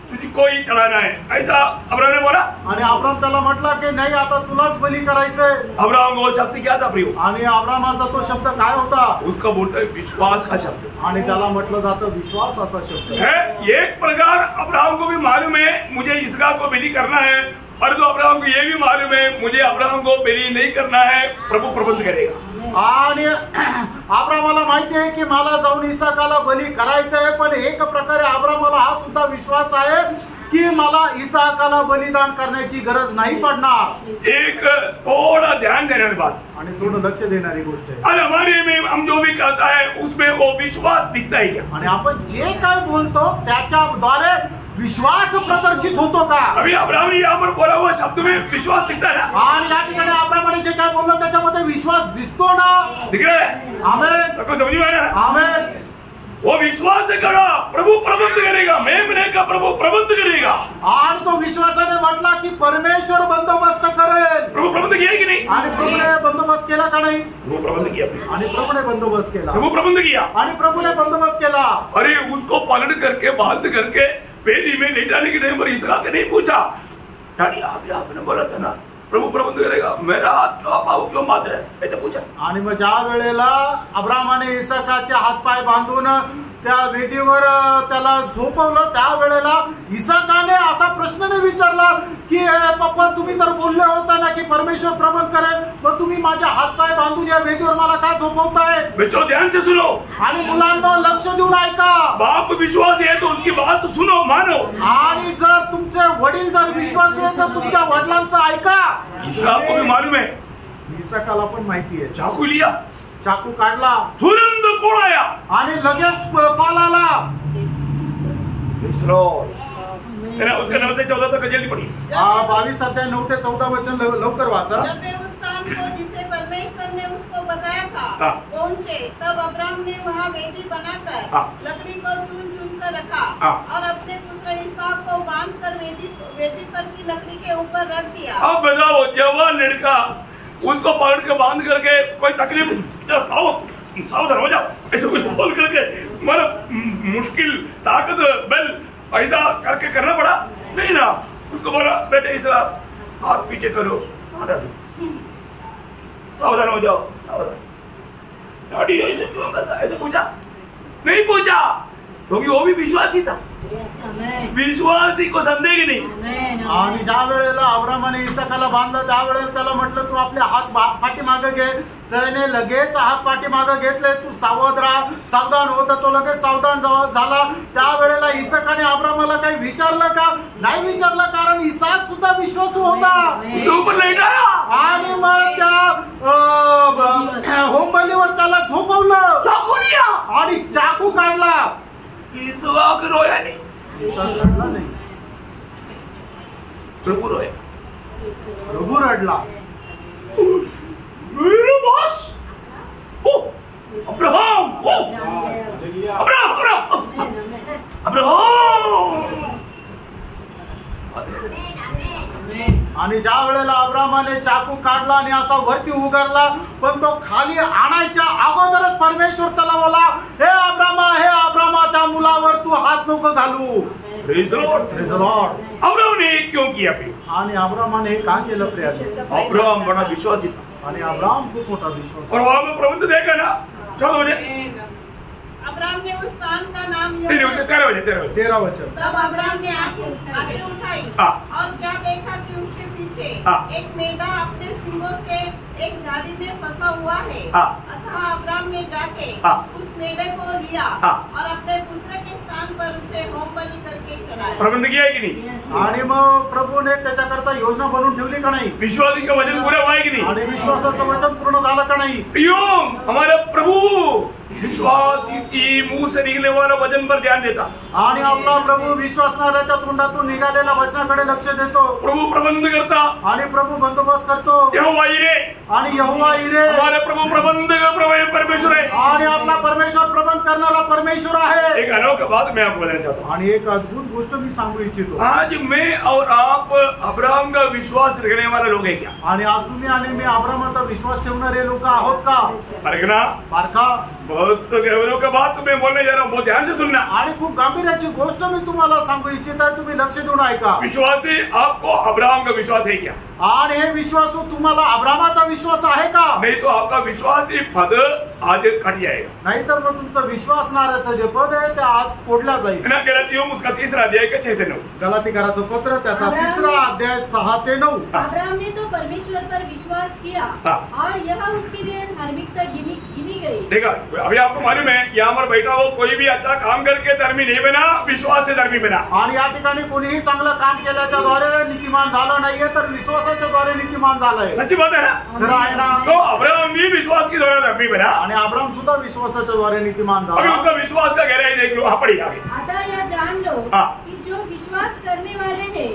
तुझी कोई चढ़ाना है, ऐसा अब्राहम ने बोला. आणि अब्राम त्याला म्हटला की नाही, आता तुलाच बली करायचंय. अब्राहम वो शब्द क्या था प्रियो? आणि अब्रामाचा तो शब्द काय होता? उसका बोलता है विश्वास का शब्द आणि त्याला म्हटलं जातं विश्वासाचा शब्द है. एक प्रकार अब्राहम को भी मालूम है मुझे इसहाक को बलि करना है, और तो अब्राहम को ये भी मालूम है मुझे अब्राहम को बलि नहीं करना है, प्रभु प्रबंध करेगा. आणि अब्रामाला माहिती आहे की मला जाऊन इसहाकाला बली करायचंय, पण एक प्रकारे अब्रामाला हा सुद्धा विश्वास आहे की मला इसहाकाला बलिदान करण्याची गरज नाही पडणार. एक थोड़ा ध्यान देने वाली बात आणि थोडं लक्ष देणारी गोष्ट आहे. और हमारे में हम जो भी कहता है उसमें वो विश्वास दिखता है क्या? आणि आपण जे काय बोलतो त्याच्याद्वारे विश्वास प्रदर्शित होतो का? अभी अब्राहम ने यहाँ पर बोला हुआ शब्द में विश्वास दिखता है ना? आणि या ठिकाणी अब्रामाने जे काय बोललं त्याच्यामध्ये विश्वास दिसतो ना? दिख रहा है? आमेन. सबको समझ में आया? आमेन. वो विश्वास करा प्रभू प्रबंध करेगा, मैं का प्रभू प्रबंध करेगा. आणि तो विश्वासाने म्हटला की परमेश्वर बंदोबस्त करेल. प्रभू प्रबंध किया कि नहीं? आणि प्रभूने बंदोबस्त केला का नाही? प्रभू प्रबंध किया. आणि प्रभूने बंदोबस्त केला. प्रभू प्रबंध किया. आणि प्रभूने बंदोबस्त केला. अरे उसको पकड़ करके बांध करके पेड़ी में नहीं डालने के टाइम पर इसहाक ने नहीं पूछा, डैडी आपने बोला था ना प्रभू प्रबंध करेगा, मेरा हाथ पाऊ क्यों बांध रहा है, ऐसा पूछा. आणि मग ज्या वेळेला अब्रामाने इसहाकाचे हातपाय बांधून त्या वेदीवर त्याला झोपवलं, त्यावेळेला इसहाकाने असा प्रश्न नाही विचारला की पप्पा तुम्ही तर बोलले होता ना की परमेश्वर प्रबंध करेल, मग तुम्ही माझे हातपाय बांधून या वेदीवर मला का झोपवताय? बच्चों ध्यान से सुनो. आणि मुलांना लक्ष देऊन ऐका. बाप विश्वास है तो उसकी बात सुनो, मानो. आणि जर तुमचे वडील जर विश्वास आहे तर तुमच्या वडिलांचं ऐका. इसहाक को भी मालूम है. इसहाकाला पण माहिती आहे. चाकू लिया, चाकू काढला तुरंत कोण आया आणि लगेच कॉल आला. उसका 9 से 14 तक जल्दी पढ़ी. 22 अध्याय 9 ते 14 वचन लवकर वाचा. जब वे उस स्थान को जिसे परमेश्वर ने उसको बताया था हाँ. पहुंचे, तब अब्राहम ने वहाँ वेदी बनाकर हाँ. लकड़ी को चुन कर रखा हाँ. और अपने पुत्र इसहाक को बांधकर वेदी पर की लकड़ी के ऊपर रख दिया. अब बताओ जवान लड़का उसको पकड़ के बांध करके कोई तकलीफ सावधान हो जाओ ऐसे कुछ बोल करके मतलब मुश्किल ताकत बल ऐसा करके करना पड़ा नहीं ना. उसको बोला बेटे ऐसा हाथ पीछे करो, सावधान हो जाओ, सावधान. डैडी ऐसे क्यों करता, ऐसे पूछा नहीं? पूछा क्योंकि वो भी विश्वासी था. विश्वासी को संदेह नहीं. आणि ज्या वेळेला अब्रामाने इसहाकाला बांधलं त्यावेळेला त्याला म्हटलं तू आपले हात पाठीमागे घे. त्याने लगेच हात पाठीमागे घेतले. तू सावधान होता, तो लगेच सावधान झाला. त्यावेळेला इसहाकाने अब्रामाला काही विचारलं का? नाही विचारलं, कारण इसहाक सुद्धा विश्वासू होता. आणि मग त्या होम बलीवर त्याला झोपवलं, चाकू लिया आणि चाकू काढला. इसहाक रोया नहीं, इसहाक रडला नाही, प्रभु रोया. प्रभू रडला. मेरे बॉस अब्राहम, आणि ज्या वेळेला अब्रामाने चाकू काढला आणि असा वरती उगारला, पण तो खाली आणायच्या अगोदरच परमेश्वर त्याला बोला, हे अब्रामा त्या मुलावर तू हात नको घालू. Praise the Lord. Praise the Lord. Abraham ने क्यों किया प्रिय? आणि अब्रामाने हे का केलं प्रिय? अब्राहम बड़ा विश्वासी था. आणि अब्राम खूप मोठा विश्वास. और वहां में प्रबंध देखा ना, चलो मुझे अब्राहम ने उस स्थान का नाम नहीं, उससे 13 बजे 13 वचन। तब अब्राहम ने आंखें उठाई हाँ। और क्या देखा कि उसके पीछे हाँ। एक मेढ़ा अपने सींगों से एक झाड़ी में फंसा हुआ है। हाँ। अतः अब्राहम ने जाके हाँ। उस मेढ़े को लिया हाँ। और अपने पुत्र के स्थान पर उसे होम बलि करके चढ़ाया। प्रबंध किया है की नहीं? आणि मग प्रभूने त्याच्याकरता योजना बनवून ठेवली का नाही? विश्वासी का वचन पूरा हुआ है की नहीं? आणि विश्वासाचं वचन पूर्ण झालं का नाही? क्यों? हमारा प्रभु विश्वासी की मुंह से निकलने वाला वचन पर ध्यान देता। आणि आपला प्रभू विश्वासणाऱ्याच्या तोंडातून निघालेल्या वचनाकडे लक्ष देतो प्रभु प्रबंध करता। आणि प्रभू बंदोबस्त करतो यहोवा यिरे, आणि यहोवा यिरे हमारा प्रभु प्रबंध का परमेश्वर है। आणि आपला परमेश्वर प्रबंध करणारा परमेश्वर आहे। एक अनोखा बात मैं आपको बताना चाहता हूँ। आणि एक अद्भुत गोष्ट मी सांगू इच्छितो। आज मैं और आप अब्राहम का विश्वास रखने वाले लोग हैं क्या? आणि आज तुम्ही आणि मी अब्राहमाचा विश्वास ठेवणारे लोक आहोत का? परखना पारखा। बहुत गहनों का बात मैं बोलने जा रहा हूँ, बहुत ध्यान से सुनना। आणि खूप गांभीर्याची गोष्ट मी तुम्हाला सांगू इच्छित आहे, तुम्ही लक्ष देऊन ऐका। विश्वासी आपको अब्राहम का विश्वास है क्या? आणि हे विश्वासू तुम्हाला अब्राहमाचा विश्वास आहे का? नहीं तो आपका विश्वासी पद आज कट जाएगा। नाहीतर मग तुमचं विश्वासणाऱ्याचं जे पद आहे ते आज फोडल्या जाईल। ना गलातियों उसका 3रा अध्याय का 6 से 9। गलातीकराचं पत्र त्याचा 3रा अध्याय 6 ते 9। अब्राहम ने तो परमेश्वर पर विश्वास किया और यह उसके लिए धार्मिकता गिनी गई। देखा, अभी आपको मालूम है यहाँ पर बैठा हो कोई भी अच्छा काम करके धर्मी नहीं बना, विश्वास से धर्मी बना। आणि या ठिकाणी कोणीही चांगलं काम केल्याच्या द्वारे नीतिमान झालं नाहीये, तर विश्वासाच्या द्वारे नीतिमान झालंय। सच्ची बात है ना? खरं आहे ना? तो अब्राहम भी विश्वास की द्वारा धर्मी बना आणि अब्राहम सुद्धा विश्वासाच्या द्वारे नीतिमान अभी झाला। उसका विश्वास का गहराई देख लो। हाँ, पढ़िए आगे। अतः यह जान लो कि जो विश्वास करने वाले हैं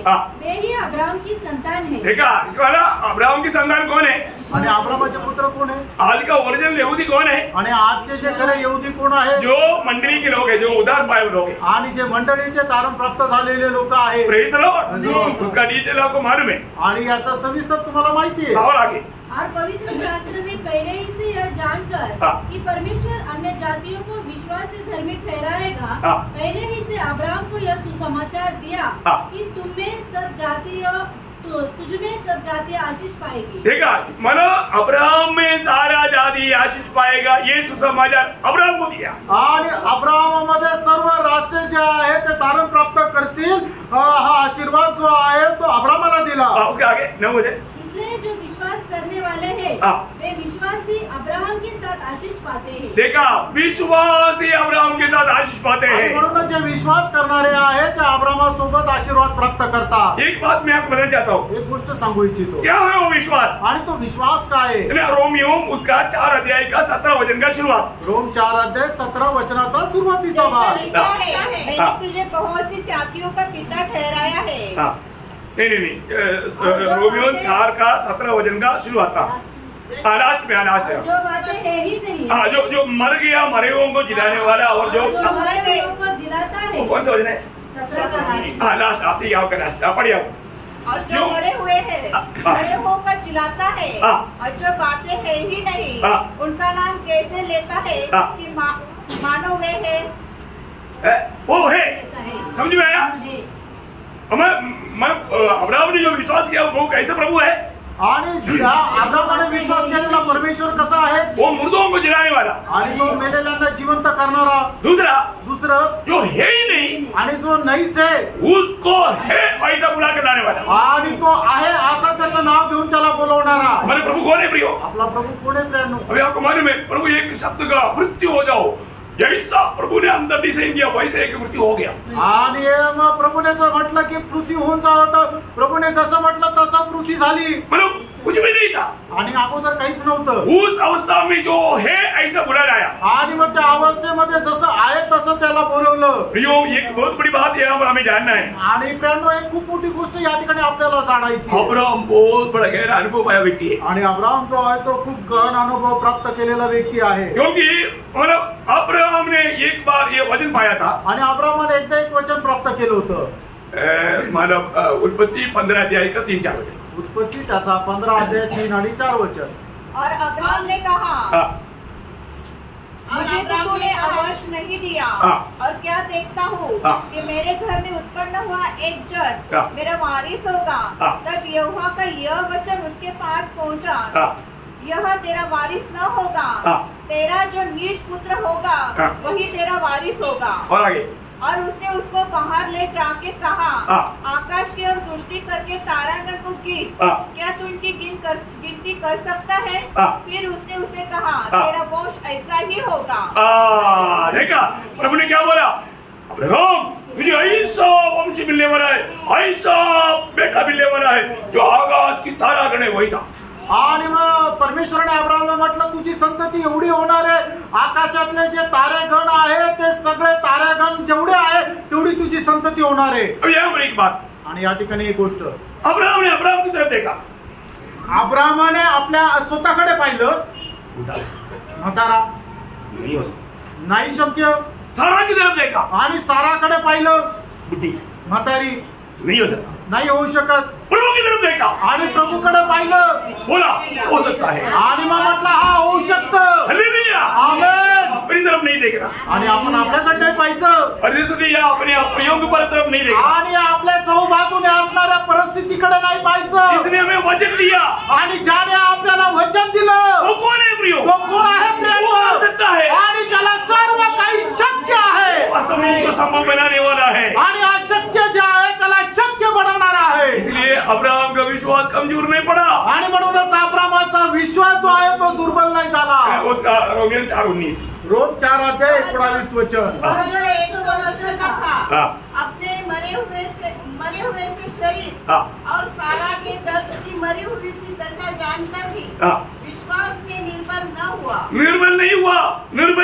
वे ही अब्राहम की संतान है। देखा, इसका ना अब्राहम की संतान कौन है? आणि अब्राहमाचे पुत्र कोण आहे? आज का ओरिजिनल यहूदी कौन है? आणि आजचे जे खरे यहुदी कोण आहे? जो मंडली के लोग हैं, जो उदार पाए लोग हैं। आणि जे मंडळीचे तारण प्राप्त झालेले लोक आहेत। Praise the Lord. Praise the Lord. उसका डिटेल आपको मालूम है। आणि याचा सविस्तर तुम्हाला माहिती आहे। और आगे और पवित्र शास्त्र ने पहले ही से यह जानकर कि परमेश्वर अन्य जातियों को विश्वास से धर्मी ठहराएगा, पहले ही से अब्राहम को यह सुसमाचार दिया कि तुझमें सब जातियां आशीष पाएगी। देखा, मानो अब्राहम में सारा जाति आशीष पाएगा, ये सुसमाचार अब्राहम को दिया। आणि अब्राहमामध्ये सर्व राष्ट्र जे आहे ते तारण प्राप्त करतील, हा आशीर्वाद जो आहे तो अब्राहमाला दिला। उसके आगे 9 बजे। इसलिए जो विश्वास करने वाले हैं वे विश्वासी अब्राहम के साथ आशीष पाते हैं। देखा, विश्वासी अब्राहम के साथ आशीष पाते हैं। म्हणून जे विश्वास करणारे आहेत ते अब्राहमासोबत आशीर्वाद प्राप्त करतात। एक बात मैं आपको बताना चाहता हूँ। एक गोष्ट सांगू इच्छितो। क्या है वो विश्वास? आणि तो विश्वास काय आहे? रोमियो उसका 4 अध्याय का 17 वचन का शुरुआत। रोम 4 अध्याय 17 वचनाचा सुरुवातीचा भाग। लिखा है, मैंने तुझे बहुत सी जातियों का पिता ठहराया है। नहीं, रोमियो 4 का 17 वचन का शुरुआत था। लास्ट में जो बातें है ही नहीं। हाँ, जो मर गया, मरे हुओं को जिलाने वाला, और जो मरे हुओं को जिलाता है। कौन सा वचन है? 17 का लास्ट। हाँ, लास्ट आप ही आओ का लास्ट आप पढ़िए। और जो मरे हुए हैं, मरे होकर चिल्लाता है, और जो बातें है ही नहीं, उनका नाम कैसे लेता है कि मानो वे है, वो है। समझ में आया? अब्राहम ने जो विश्वास किया वो कैसे प्रभु है? आणि अब्राहमाने विश्वास केलेला परमेश्वर कसा आहे? वो मुर्दों को जिलाने वाला आणि तो मेलेल्यांना जिवंत करणारा। दुसरं जो है ही नहीं आणि जो नाहीच आहे उसको है ऐसा बुला के लाने वाला। आणि तो आहे असं त्याचं नाव घेऊन त्याला बोलवणारा। हमारे प्रभु कौन है प्रियो? आपला प्रभू कोण आहे प्रियांनो? अभी आपको मालूम है, प्रभु एक शब्द का मृत्यु हो जाओ, जैसा प्रभु ने अंदर डिसाइन किया वैसे एक मृत्यू हो गया। आणि मग प्रभूने जर म्हटलं की पृथ्वी होऊन जावं, प्रभूने जसं म्हटलं तसं पृथ्वी झाली। मतलब कुछ भी नहीं था, आणि अगोदर काहीच नव्हतं। उस अवस्था में जो है ऐसा बुला लाया, आणि मग त्या अवस्थेमध्ये जसं आहे तसं त्याला बोलवलं। प्रियो, एक बहुत बड़ी बात यहाँ पर हमें जानना है। आणि प्रियांनो, एक खूप मोठी गोष्ट या ठिकाणी आपल्याला जाणायची। अब्राहम बहुत बड़ा गहरा अनुभव पाया व्यक्ती है। आणि अब्राहम जो आहे तो खूप गहन अनुभव प्राप्त केलेला व्यक्ती आहे। क्योंकि मतलब अब्राहम ने एक बार ये वचन पाया था, आणि अब्राहमाने एकदा एक वचन प्राप्त केलं होतं। मतलब उत्पत्ति 15 अध्याय का 3-4 वचन। उत्पत्ति त्याचा 15 अध्याय 3 आणि 4 वचन। और अब्राहम ने कहा, मुझे तो तूने अवश्य नहीं दिया, और क्या देखता हूँ कि मेरे घर में उत्पन्न हुआ एक जन मेरा वारिस होगा। तब यहोवा का यह वचन उसके पास पहुँचा, यह तेरा वारिस न होगा, तेरा जो नीच पुत्र होगा वही तेरा वारिस होगा। और आगे, और उसने उसको बाहर ले जाके कहा, आकाश की ओर दृष्टि करके तारागण को गिन, क्या तू इनकी गिनती कर सकता है? फिर उसने उसे कहा, तेरा वंश ऐसा ही होगा। देखा प्रभु ने क्या बोला, अब्राहम तुझे ऐसा वंश मिलने वाला है, ऐसा बेटा मिलने वाला है जो आकाश की तारागण है वैसा। आणि मग परमेश्वराने अब्राहमला म्हटलं तुझी संतती एवढी होणार आहे, आकाशातले जे तारेगण आहे ते सगळे तारेगण जेवढे आहे तेवढी तुझी संतती होणार आहे। अब यहाँ पर एक बात, आणि या ठिकाणी एक गोष्ट, अब्राहम ने अब्राहम की तरफ देखा, अब्राहमाने आपल्या स्वतःकडे पाहिलं, म्हातारा नहीं हो सकता, नाही शक्य, सारा की तरफ देखा आणि साराकडे पाहिलं, बुद्धि म्हातारी नहीं हो सकता, नाही होऊ शकत, प्रभु की तरफ देखा आणि प्रभूकडे पाहिलं, बोला हो सकता है, आणि मग म्हटलं हा होऊ शकतं, हालेलुया, आमेन। अपनी तरफ नहीं देख रहा, आणि आपण आपल्याकडे पाहायचं, परिस्थिती या अपने अपयोग पर तरफ नहीं देख रहा, आणि आपल्या चौबाजूने असणाऱ्या परिस्थितीकडे नाही पाहायचं, जिसने हमें वचन दिया, आणि ज्याने आपल्याला वचन दिलं वो कौन है प्रियो, तो कोण आहे वो कर सकता है, आणि त्याला सर्व काही शक्य आहे, असंभव को संभव बनाने वाला है, आणि अशक्य जे आहे त्याला शक्य बनवणार आहे। इसलिए अब्राहम का विश्वास कमजोर नहीं पड़ा, आणि म्हणूनच अब्राहमाचा विश्वास जो आहे तो दुर्बल नाही झाला। उसका रोमियन 4:19 रोम 4:19 वचन, वह जो 100 वर्ष का था, हाँ। अपने मरे हुए से शरीर और सारा के दर्द की मरी हुई सी दशा जानकर भी विश्वास में निर्बल न हुआ, निर्बल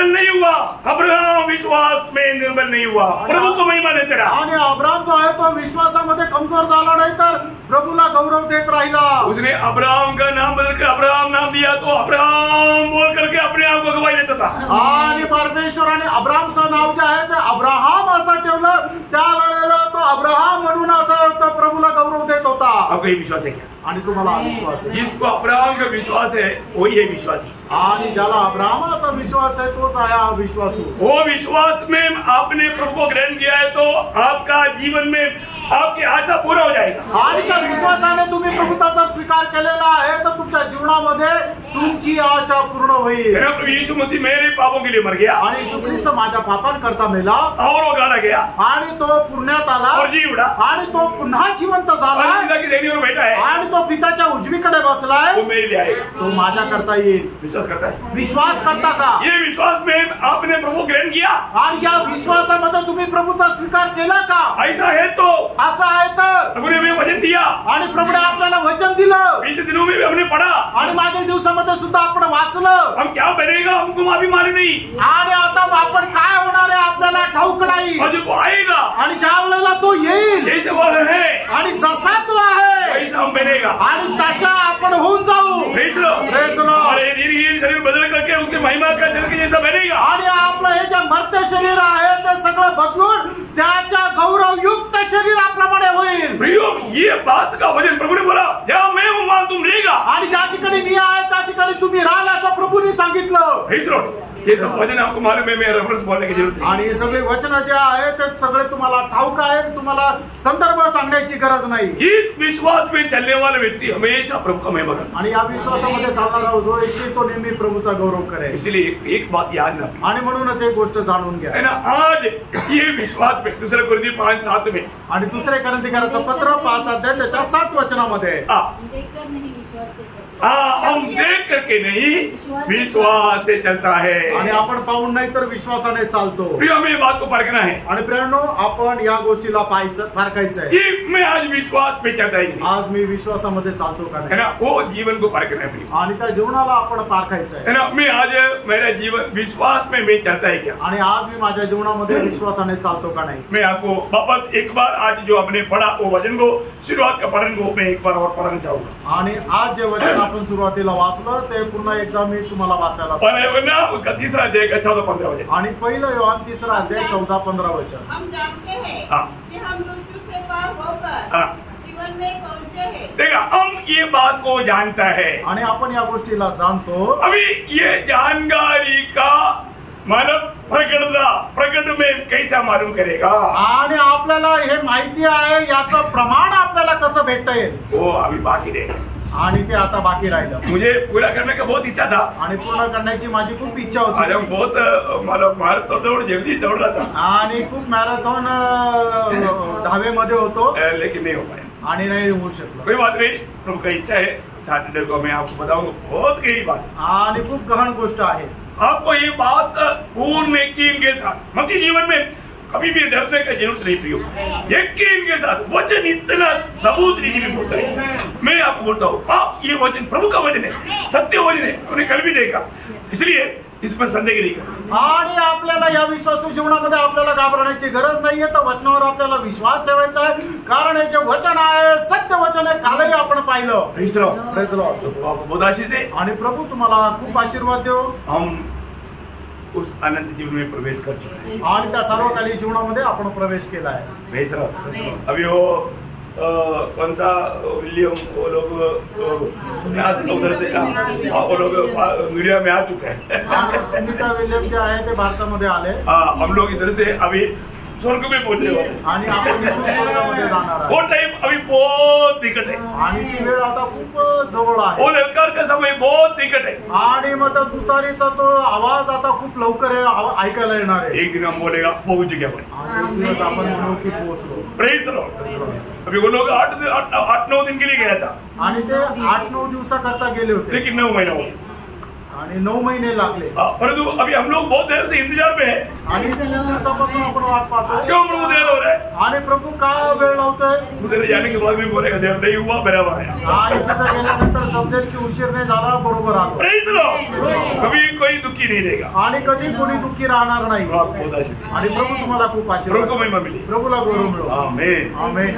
नहीं हुआ, अब्राहम विश्वास में निर्बल नहीं हुआ, प्रभु को महिमा देते रहा। आणि अब्राहम जो आहे तो विश्वासामध्ये कमजोर झाला नाही तर प्रभूला गौरव देत राहिला। उसने अब्राहम का नाम बदलकर अब्राहम नाम दिया तो अब्राहम बोल करके अपने आप को गवाही देता था। आणि परमेश्वराने अब्राहमचं नाव जे आहे ते अब्राहम असं ठेवलं, त्यावेळेला तो अब्राहम म्हणून असं तो प्रभूला गौरव देत होता। आपका ये विश्वास है क्या? आणि तुम्हाला विश्वास आहे? जिसको अब्राहम का विश्वास है वही है विश्वासी, आणि ज्याला अब्राहमाचा विश्वास आहे तोच आहे हा विश्वासू। वो विश्वास में आपने प्रभु को ग्रहण किया है तो आपका जीवन में आपकी आशा पूरा हो जाएगा। आणि त्या विश्वासाने तुम्ही प्रभूचा जर स्वीकार केलेला आहे तर तुमच्या जीवनामध्ये तुमची आशा पूर्ण होईल। मेरा प्रभु यीशु मसीह मेरे पापों के लिए मर गया आणि येशू ख्रिस्त माझ्या पापांकरता मेला और वो गाड़ा गया आणि तो पुण्यात आला और जी उड़ा आणि तो पुन्हा जिवंत और झाला पिता की देहरी में बैठा है, आणि तो पिताच्या उजवीकडे बसलाय, वो मेरे लिए आएगा। तो माझ्या करता येईल। विश्वास करता है? विश्वास करता का? ये विश्वास में आपने प्रभु ग्रहण किया, आणि या विश्वासामध्ये तुम्ही प्रभूचा स्वीकार केला का? ऐसा है तो असं आहे तर प्रभु ने हमें वचन दिया, आणि प्रभूने आपल्याला वचन दिलं, पिछले दिनों में भी हमने पढ़ा, आणि मागील दिवसामध्ये सुद्धा आपण वाचलं, हम क्या बनेगा हमको माफी मालूम नहीं, आणि आता आपण काय होणार आहे आपल्याला ठाऊक नाही, और जो आएगा आणि ज्या वेळेला तो येईल जैसे वो है आणि जसा तो आहे वैसा हम बनेगा। आणि तशा आपण होऊन जाऊ। Praise low, praise low. हमारे धीरे शरीर बदल करके उसके महिमा का शरीर के जैसा बनेगा, आणि आपलं हे जे मर्त्य शरीर आहे ते सगळं बदलून त्याच्या गौरवयुक्त शरीराप्रमाणे होईल। प्रियो ये बात का वचन प्रभु ने बोला, जहाँ मैं हूँ वहाँ तुम रहेगा, आणि ज्या ठिकाणी मी आहे त्या ठिकाणी तुम्ही राहाल असं प्रभूने सांगितलं। Praise low. ये सब वचन आपको मालूम है, मैं रेफरेंस बोलने की जरूरत नहीं। आणि हे सगळे वचन जे आहे ते सगळे तुम्हाला ठाऊक आहे, तुम्हाला संदर्भ सांगण्याची गरज नाही। इस विश्वास में चलने वाला व्यक्ति हमेशा प्रभु का महिमा करता आणि या विश्वासामध्ये चालणारा जो व्यक्ती तो नेहमी प्रभूचा गौरव है। करेल। इसलिए एक बात याद ना, आणि म्हणूनच एक गोष्ट जाणून घ्या, है ना, आज ये विश्वास में दूसरे कुरिन्थी 5:7 में आणि दुसरे कोरिन्थीकरांचं पत्र 5 त्याच्या 7 वचनामध्ये देखकर नहीं विश्वास से चलते। हम देख करके नहीं विश्वास से चलता है। आणि आपण पाहून नाही तर विश्वासाने चालतो। प्रिय हमें ये बात को परखना है आणि प्रियांनो आपण या गोष्टीला पारखायचं आहे कि मैं आज विश्वास पे चलता ही नहीं, आज मी विश्वासामध्ये चालतो का है नाही, ना, वो जीवन को परखना है प्रिय, आणि त्या जीवनाला आपण पारखायचं है आहे। ना। मैं आज मेरा जीवन विश्वास में मैं चलता है क्या, आणि आज मी माझ्या जीवनामध्ये विश्वासाने चालतो का नाही। मैं आपको वापस एक बार आज जो आपने पढ़ा वो वचन को शुरुआत का पठन को मैं एक बार और पढ़ना चाहूंगा। आणि आज जे वचन आपण सुरुवातीला वाचलं ते पुन्हा एकदा मी तुम्हाला वाचायला वरना उसका तीसरा अध्याय 14-15 वचन। आणि पहिलं योहान 3 अध्याय 14-15 वचन। हम जानते हैं हाँ। कि हम मृत्यु से पार होकर हाँ। जीवन में पहुंचे हैं। देखा, हम ये बात को जानता है, आणि आपण या गोष्टीला जाणतो। अभी ये जानकारी का मतलब प्रकट में कैसा मालूम करेगा, आणि आपल्याला हे माहिती आहे याचं प्रमाण आपल्याला कसं भेटता येईल वो अभी बाकी रहेगा। आणि ते आता बाकी राहिलं. मुझे पूरा करने का बहुत इच्छा था आणि पूर्ण करण्याची माझी खूप इच्छा आज होती हम बहुत मतलब मैराथन दौड़ जल्दी दौड़ रहा था आणि खूप मॅरेथॉन धावेमध्ये होतो लेकिन नहीं हो पाया. आणि नाही होऊ शकलो. कोई बात नहीं, प्रभु का इच्छा है. सैटरडे को मैं आपको बताऊंगा, बहुत गहरी बात है आणि खूप गहन गोष्ट आहे. आपको ये बात पूर्ण यकीन के साथ मसीह जीवन में कभी भी डरने की जरूरत नहीं प्रियो. यकीन के साथ वचन इतना सबूत में बोलता है. मैं आपको बोलता हूँ, आप ये वचन प्रभु का वचन है, सत्य वचन है. हमने कल भी देखा, इसलिए इस पर संदेह नहीं करना. आणि आपल्याला या विश्वासू जीवनामध्ये आपल्याला घाबरण्याची गरज नाहीये. तर वचनावर आपल्याला विश्वास ठेवायचा आहे, कारण हे जे वचन आहे सत्य वचन आहे. कालही आपण पाहिलं. Praise Lord. तो आपको बहुत आशीष दे आणि प्रभू तुम्हाला खूप आशीर्वाद देव. हम उस अनंत जीवन में प्रवेश कर चुके हैं आणि त्या सर्वकालीन जीवनामध्ये आपण प्रवेश केला आहे. Praise Lord. अभी वो कौन सा विलियम वो लोग उधर से वो लोग मीडिया में आ चुके हैं. आणि सुनीता विल्यम जे आहे ते भारतामध्ये आले. हम लोग इधर से अभी स्वर्ग में पहुंचे हो. आणि आपण इथून स्वर्गामध्ये जाणार वो आहे. टाइम अभी बहुत निकट है. आणि ती वेळ आता खूप जवळ आहे. वो ललकार का समय बहुत निकट है. आणि मग त्या तुतारीचा तो आवाज आता खूप लवकर ऐकायला येणार आहे. एक दिन हम बोलेगा पहुंच गया भाई. आणि एक दिवस आपण म्हणू की पोहोचलो. Praise Lord. अभी वो लोग 8-9 दिन के लिए गया था, आणि ते 8-9 दिवसाकरता गेले होते. लेकिन 9 महीना हो गया. आणि 9 महिने लागले. परंतु अभी हम लोग बहुत देर से इंतजार में है. आणि ते 9 दिवसापासून आपण वाट पाहतो. क्यों प्रभु देर हो रहा है? आणि प्रभू का वेळ लावतोय. उधर जाने के बाद भी बोलेगा देर नहीं हुआ, बराबर आया. आणि तिथे गेल्यानंतर समजेल की उशीर नाही झाला, बरोबर आलो. Praise Lord. कभी कोई दुखी नहीं रहेगा. आणि कधी कोणी दुःखी राहणार नाही. बहुत आशीष. आणि प्रभू तुम्हाला खूप प्रभु को आशीर्वाद. महिमा मिली. प्रभूला गौरव मिळो. आमेन. आमेन.